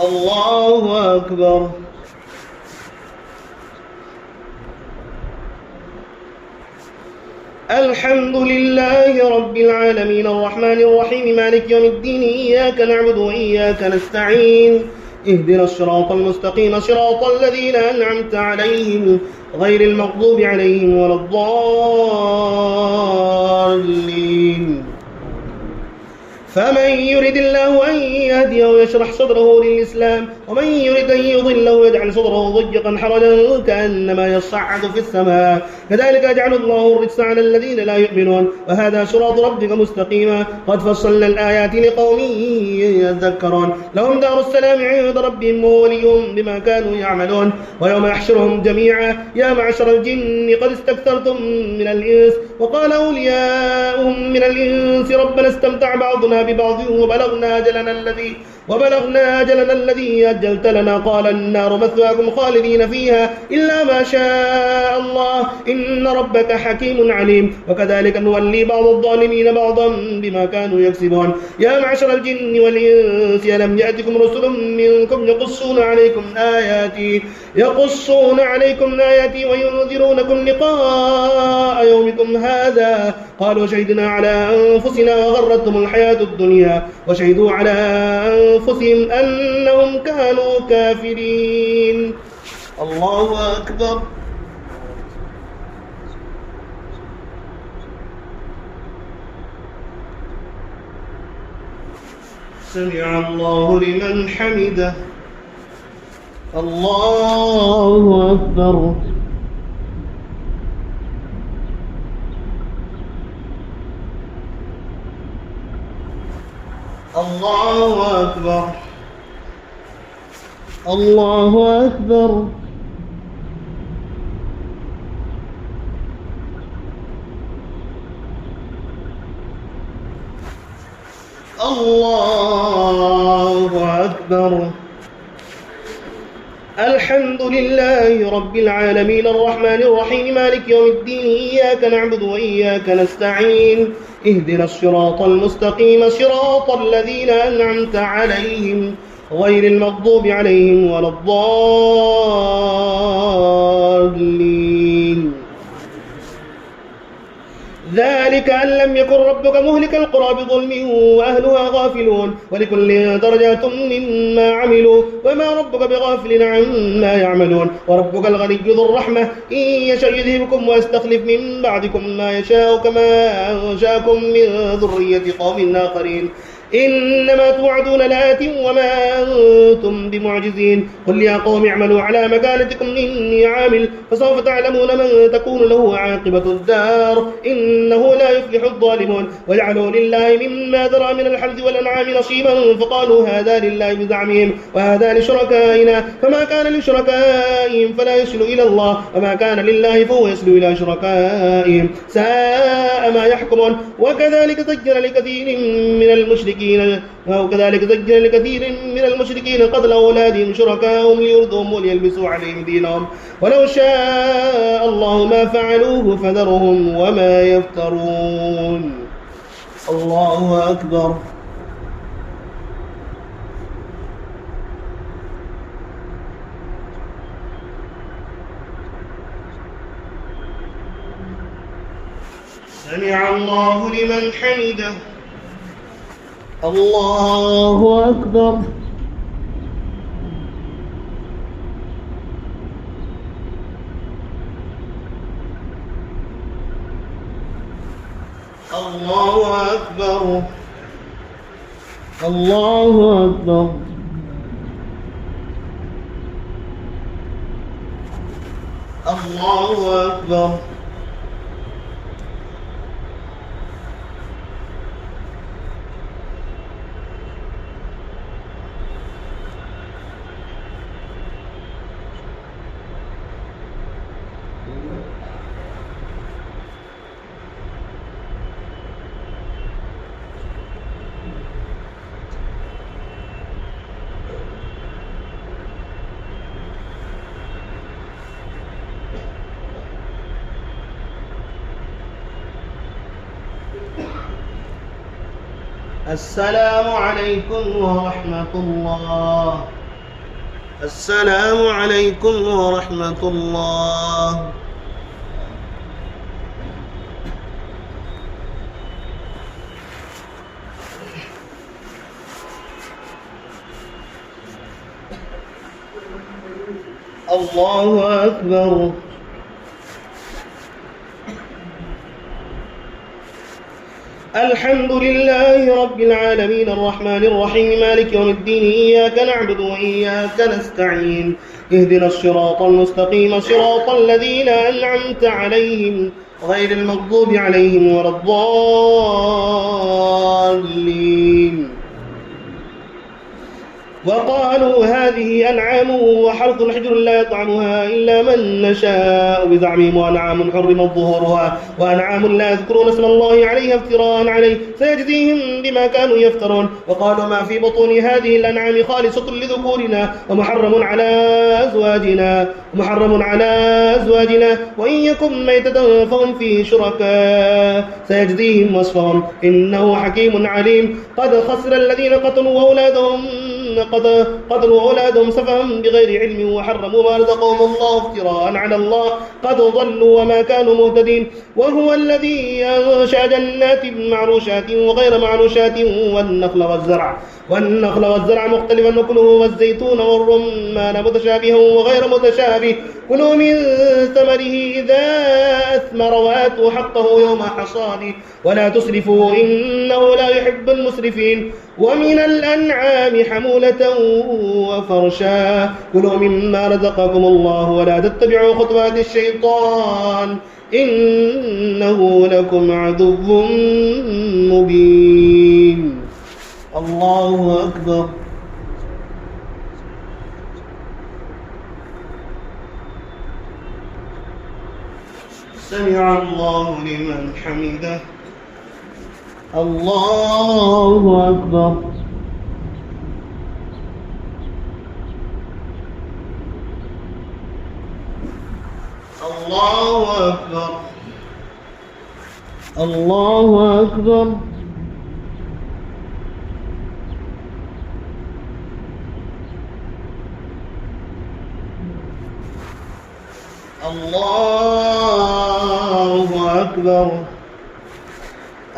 الله أكبر. الحمد لله رب العالمين الرحمن الرحيم مالك يوم الدين إياك نعبد وإياك نستعين اهدنا الصراط المستقيم صراط الذين أنعمت عليهم غير المغضوب عليهم ولا الضالين. فمن يرد الله أن يهديه يشرح صدره للإسلام ومن يرد أن يضله يجعل صدره ضيقا حرجا كأنما يصعد في السماء كذلك يجعل الله الرجس على الذين لا يؤمنون وهذا صراط ربك مستقيما قد فصلنا الآيات لقوم يذكرون لهم دار السلام عند ربهم ووليهم بما كانوا يعملون ويوم يحشرهم جميعا يا معشر الجن قد استكثرتم من الإنس وقال أولياؤهم من الإنس ربنا استمتع بعضنا ببعض وبلغنا أجلنا الذي أجلت لنا قال النار مثواكم خالدين فيها إلا ما شاء الله إن ربك حكيم عليم وكذلك نولي بعض الظالمين بعضا بما كانوا يكسبون يا معشر الجن والإنس ألم يأتكم رسل منكم يقصون عليكم آياتي وينذرونكم لقاء يومكم هذا قالوا شهدنا على أنفسنا وغرتهم الحياة الدنيا وشهدوا على أنفسهم أنهم كانوا كافرين. الله أكبر. سمع الله لمن حمده. الله أكبر. الله أكبر. الله أكبر. الله أكبر. الحمد لله رب العالمين الرحمن الرحيم مالك يوم الدين إياك نعبد وإياك نستعين اهدنا الصراط المستقيم صراط الذين أنعمت عليهم غير المغضوب عليهم ولا الضالين. ذلك أن لم يكن ربك مهلك القرى بظلم وأهلها غافلون ولكل درجات مما عملوا وما ربك بغافل عما يعملون وربك الغني ذو الرحمة إن يشأ يذهبكم ويستخلف من بعدكم ما يشاء كما أنشاكم من ذرية قوم آخرين إنما توعدون لآت وما أنتم بمعجزين قل يا قوم اعملوا على مكانتكم إني عامل فسوف تعلمون من تكون له عاقبة الدار إنه لا يفلح الظالمون وجعلوا لله مما ذرى من الحرث والأنعام نصيبا فقالوا هذا لله بزعمهم وهذا لشركائنا فما كان لشركائهم فلا يصل إلى الله وما كان لله فهو يصل إلى شركائهم ساء ما يحكمون وكذلك زين لكثير من المشركين قتل أولادهم شركاءهم ليرضهم وليلبسوا عليهم دينهم ولو شاء الله ما فعلوه فذرهم وما يفترون. الله أكبر. سمع الله لمن حمده. الله أكبر. الله أكبر. الله أكبر. الله أكبر. السلام عليكم ورحمة الله. السلام عليكم ورحمة الله. الله أكبر. الحمد لله رب العالمين الرحمن الرحيم مالك يوم الدين إياك نعبد وإياك نستعين اهدنا الصراط المستقيم صراط الذين أنعمت عليهم غير المغضوب عليهم ولا الضالين. وقالوا هذه أنعام وحرث حجر لا يطعمها إلا من نشاء بزعمهم وأنعام حرمت ظهورها وأنعام لا يذكرون اسم الله عليها افتراء عليه سيجزيهم بما كانوا يفترون. وقالوا ما في بطون هذه الأنعام خالصة لذكورنا ومحرم على أزواجنا وإن يكن ميتة فهم فيه شركاء سيجزيهم وصفهم إنه حكيم عليم. قد خسر الذين قتلوا أولادهم سفها بغير علم وحرموا ما رزقهم الله افتراء على الله قد ضلوا وما كانوا مهتدين. وهو الذي أنشأ جنات معروشات وغير معروشات والنخل والزرع مختلفا نكله والزيتون والرمان متشابها وغير متشابه كلوا من ثمره إذا أثمر وآتوا حقه يوم حصاده ولا تسرفوا إنه لا يحب المسرفين. ومن الأنعام حمولة وفرشا كلوا مما رزقكم الله ولا تتبعوا خطوات الشيطان إنه لكم عدو مبين. الله أكبر. سمع الله لمن حمده. الله أكبر. الله أكبر. الله أكبر. الله أكبر.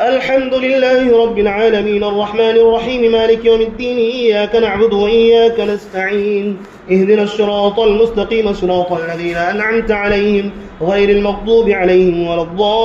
الحمد لله رب العالمين الرحمن الرحيم مالك يوم الدين إياك نعبد وإياك نستعين اهدنا الصراط المستقيم صراط الذين أنعمت عليهم غير المغضوب عليهم ولا الضالين.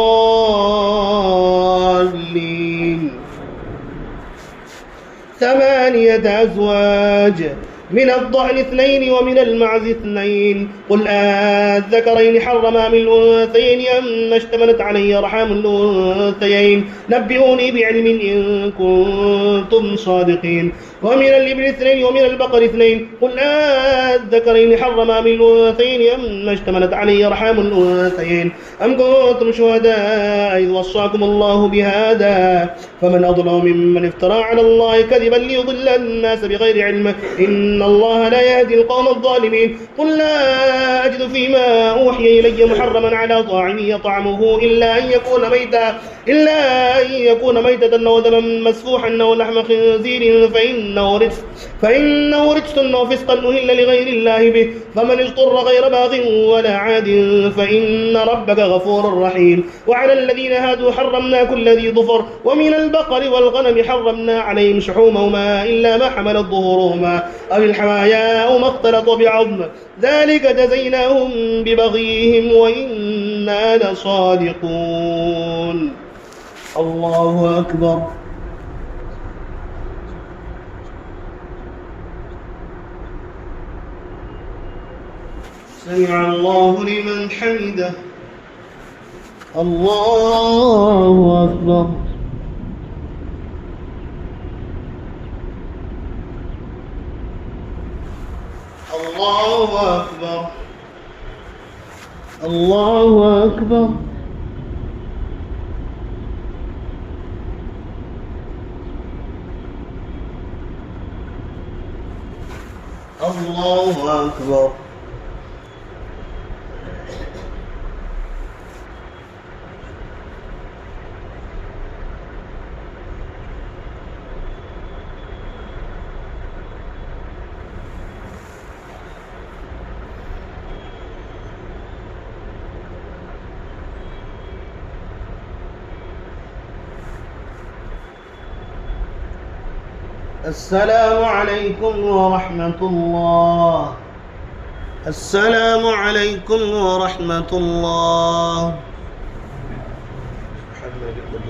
8 أزواج من الضأن 2 ومن المعز 2 قل الذكرين حرم أم الأنثيين أم اشتملت عليه أرحام الأنثيين نبئوني بعلم إن كنتم صادقين. ومن الإبل 2 ومن البقر 2 قل الذكرين حرم أم الأنثيين أم اشتملت عليه أرحام الأنثيين أم كنتم شهداء إذ وصاكم الله بهذا فمن أظلم ممن افترى على الله كذبا ليضل الناس بغير علم إن الله لا يهدي القوم الظالمين. قل لا أجد فيما أوحي إلي محرما على طاعم يطعمه إلا أن يكون ميتة أو دما مسفوحا أو لحم خنزير فإنه رجس وفسقا أهل لغير الله به فمن اضطر غير باغ ولا عاد فإن ربك غفور رحيم. وعلى الذين هادوا حرمنا كل ذي ظفر ومن البقر والغنم حرمنا عليهم شحومهما إلا ما حملت ظهورهما أو الحوايا أو ما اختلط بعظم ذلك جزيناهم ببغيهم وإنا لصادقون. الله أكبر. سمع الله لمن حمده. الله أكبر. الله أكبر. الله أكبر. الله أكبر. السلام عليكم ورحمة الله. السلام عليكم ورحمة الله.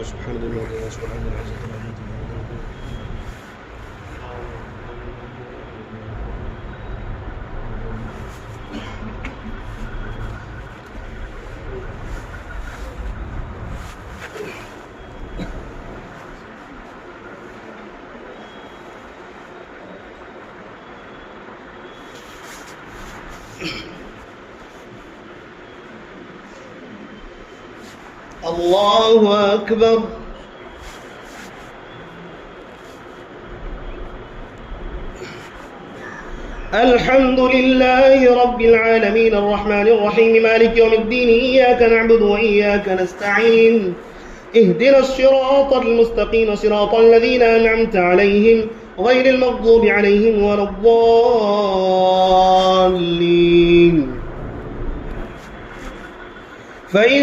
سبحان الله سبحان الله. الله أكبر. الحمد لله رب العالمين الرحمن الرحيم مالك يوم الدين إياك نعبد وإياك نستعين اهدنا الصراط المستقيم صراط الذين أنعمت عليهم غير المغضوب عليهم ولا الضالين. فإن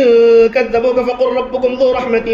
كذبوك فقل ربكم ذو رحمة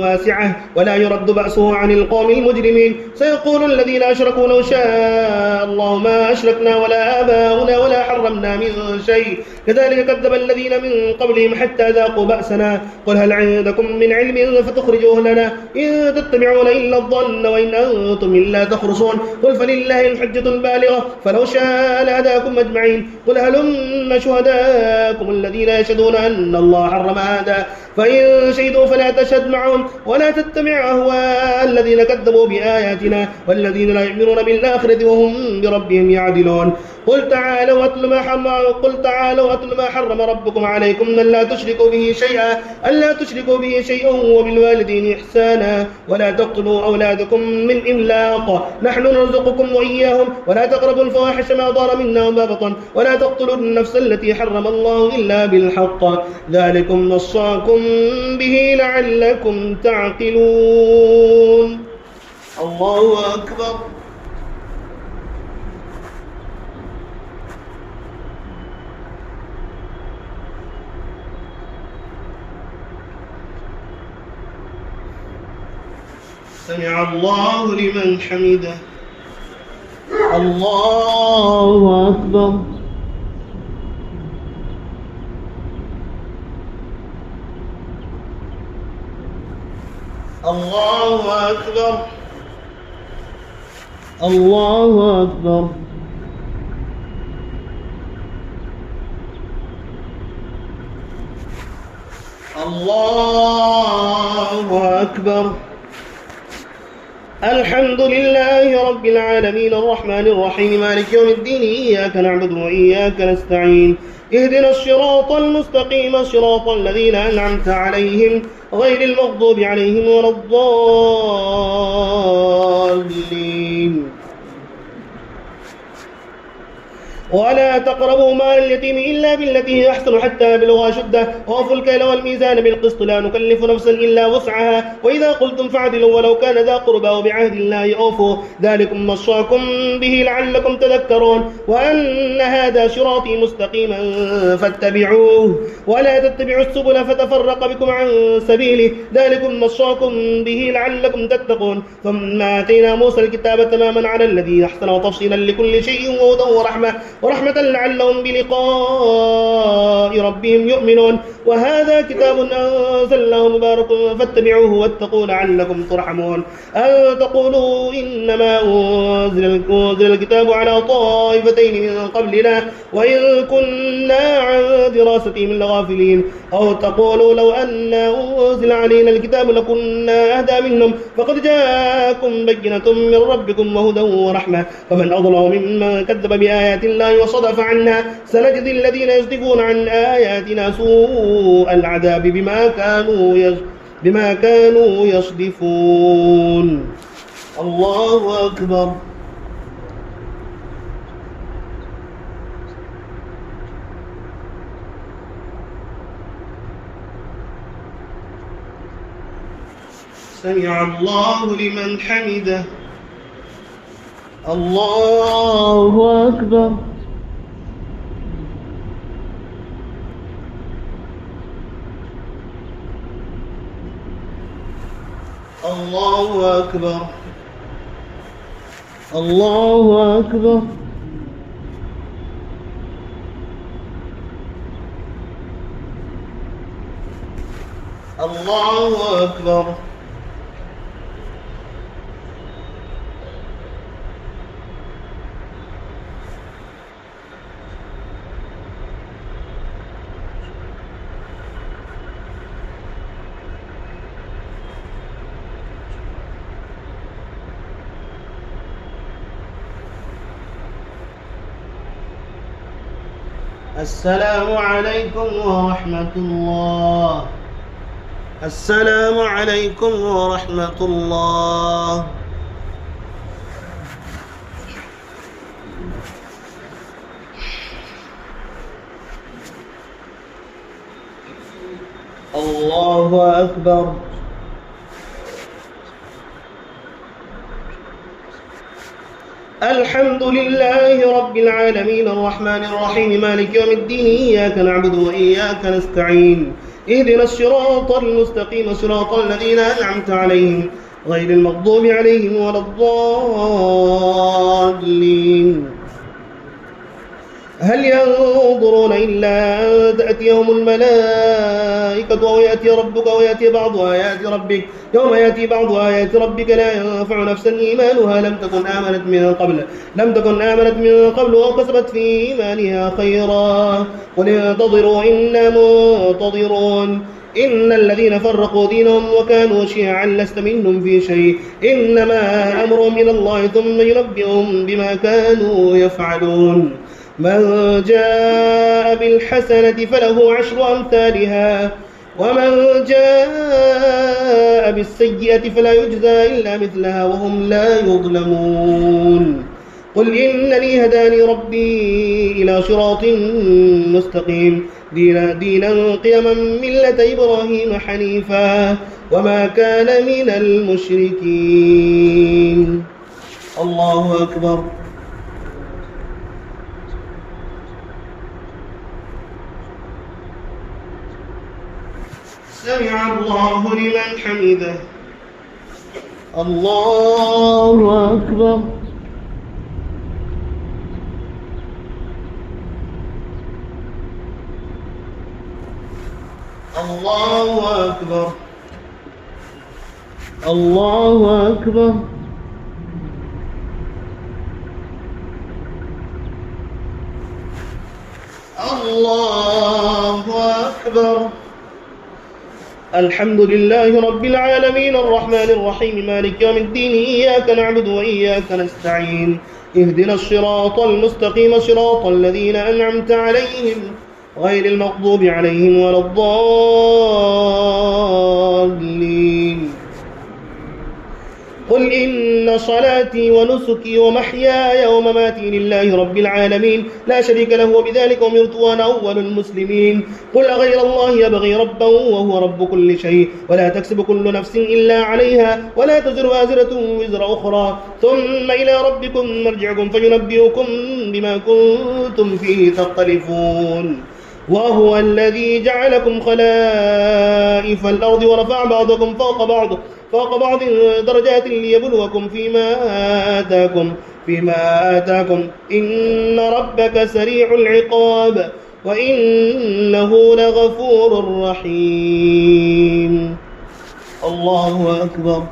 واسعة ولا يرد بأسه عن القوم المجرمين. سيقول الذين أشركوا لو شاء الله ما أشركنا ولا آباؤنا ولا حرمنا من شيء كذلك كذب الذين من قبلهم حتى ذاقوا بأسنا قل هل عندكم من علم فتخرجوه لنا إن تتبعون إلا الظن وإن أنتم إلا تخرصون قل فلله الحجة البالغة فلو شاء لهداكم أجمعين قل هلم شهداءكم الذين يشهدون أن الله حرم هذا فإن شهدوا فلا تشهد معهم ولا تتبع أهواء الذين كذبوا بآياتنا والذين لا يؤمنون بالآخرة وهم بربهم يعدلون قل تعالوا أتل ما حرم ربكم عليكم ألا تشركوا به شيئا وبالوالدين إحسانا ولا تقتلوا أولادكم من إملاق نحن نرزقكم وإياهم ولا تقربوا الفواحش ما ظهر منها وما بطن ولا تقتلوا النفس التي حرم الله إلا بالحق ذلكم وصاكم به لعلكم تعقلون. الله أكبر. سمع الله لمن حمده. الله أكبر. الله أكبر. الله أكبر. الله أكبر. الحمد لله رب العالمين الرحمن الرحيم مالك يوم الدين إياك نعبد وإياك نستعين اهدنا الصراط المستقيم صراط الذين أنعمت عليهم غير المغضوب عليهم ولا الضالين. ولا تقربوا مال اليتيم إلا بالتي هي أحسن حتى يبلغ أشده وأوفوا الكيل والميزان بالقسط لا نكلف نفسا إلا وسعها وإذا قلتم فاعدلوا ولو كان ذا قربى وبعهد الله أوفوا ذلكم وصاكم به لعلكم تذكرون وأن هذا صراطي مستقيما فاتبعوه ولا تتبعوا السبل فتفرق بكم عن سبيله ذلكم وصاكم به لعلكم تتقون. ثم آتينا موسى الكتاب تماما على الذي أحسن وتفصيلا لكل شيء وهدى ورحمة ورحمة لعلهم بلقاء ربهم يؤمنون. وهذا كتاب أنزلناه مبارك فاتبعوه واتقوا لعلكم ترحمون. أن تقولوا إنما أنزل الكتاب على طائفتين من قبلنا وإن كنا عن دراستهم لغافلين. أو تقولوا لو أن أنزل علينا الكتاب لكنا أهدى منهم فقد جاءكم بينة من ربكم وهدى ورحمة فمن أظلم ممن كذب بآيات الله وصدف عنها سنجزي الذين يصدفون عن آياتنا سوء العذاب بما كانوا يصدفون. الله أكبر. سمع الله لمن حمده. الله أكبر. الله أكبر. الله أكبر. الله أكبر. السلام عليكم ورحمة الله. السلام عليكم ورحمة الله. الله أكبر. الحمد لله رب العالمين الرحمن الرحيم مالك يوم الدين إياك نعبد وإياك نستعين اهدنا الصراط المستقيم صراط الذين أنعمت عليهم غير المغضوب عليهم ولا الضالين. هل ينظرون إلا أن تأتيهم الملائكة أو يأتي ربك أو يأتي بعض آيات ربك يوم يأتي بعض آيات ربك لا ينفع نفسا إيمانها لم تكن آمنت من قبل أو كسبت في إيمانها خيرا قل انتظروا إنا منتظرون. إن الذين فرقوا دينهم وكانوا شيعا لست منهم في شيء إنما أمرهم إلى الله ثم ينبئهم بما كانوا يفعلون. من جاء بالحسنة فله 10 أمثالها ومن جاء بالسيئة فلا يجزى إلا مثلها وهم لا يظلمون. قل إنني هداني ربي إلى صراط مستقيم دينا قيما ملة إبراهيم حنيفا وما كان من المشركين. الله أكبر. سمع الله لمن حمده. الله أكبر. الله أكبر. الله أكبر. الله أكبر. الحمد لله رب العالمين الرحمن الرحيم مالك يوم الدين إياك نعبد وإياك نستعين اهدنا الصراط المستقيم صراط الذين أنعمت عليهم غير المغضوب عليهم ولا الضالين. قل إن صلاتي ونسكي ومحياي ومماتي لله رب العالمين لا شريك له وبذلك أمرت وأنا أول المسلمين. قل أغير الله يبغي ربا وهو رب كل شيء ولا تكسب كل نفس إلا عليها ولا تزر وازرة وزر أخرى ثم إلى ربكم مرجعكم فينبئكم بما كنتم فيه تختلفون. وهو الذي جعلكم خلائف الأرض ورفع بعضكم فوق بعض درجات ليبلوكم فيما آتاكم إن ربك سريع العقاب وإنه لغفور رحيم. الله أكبر.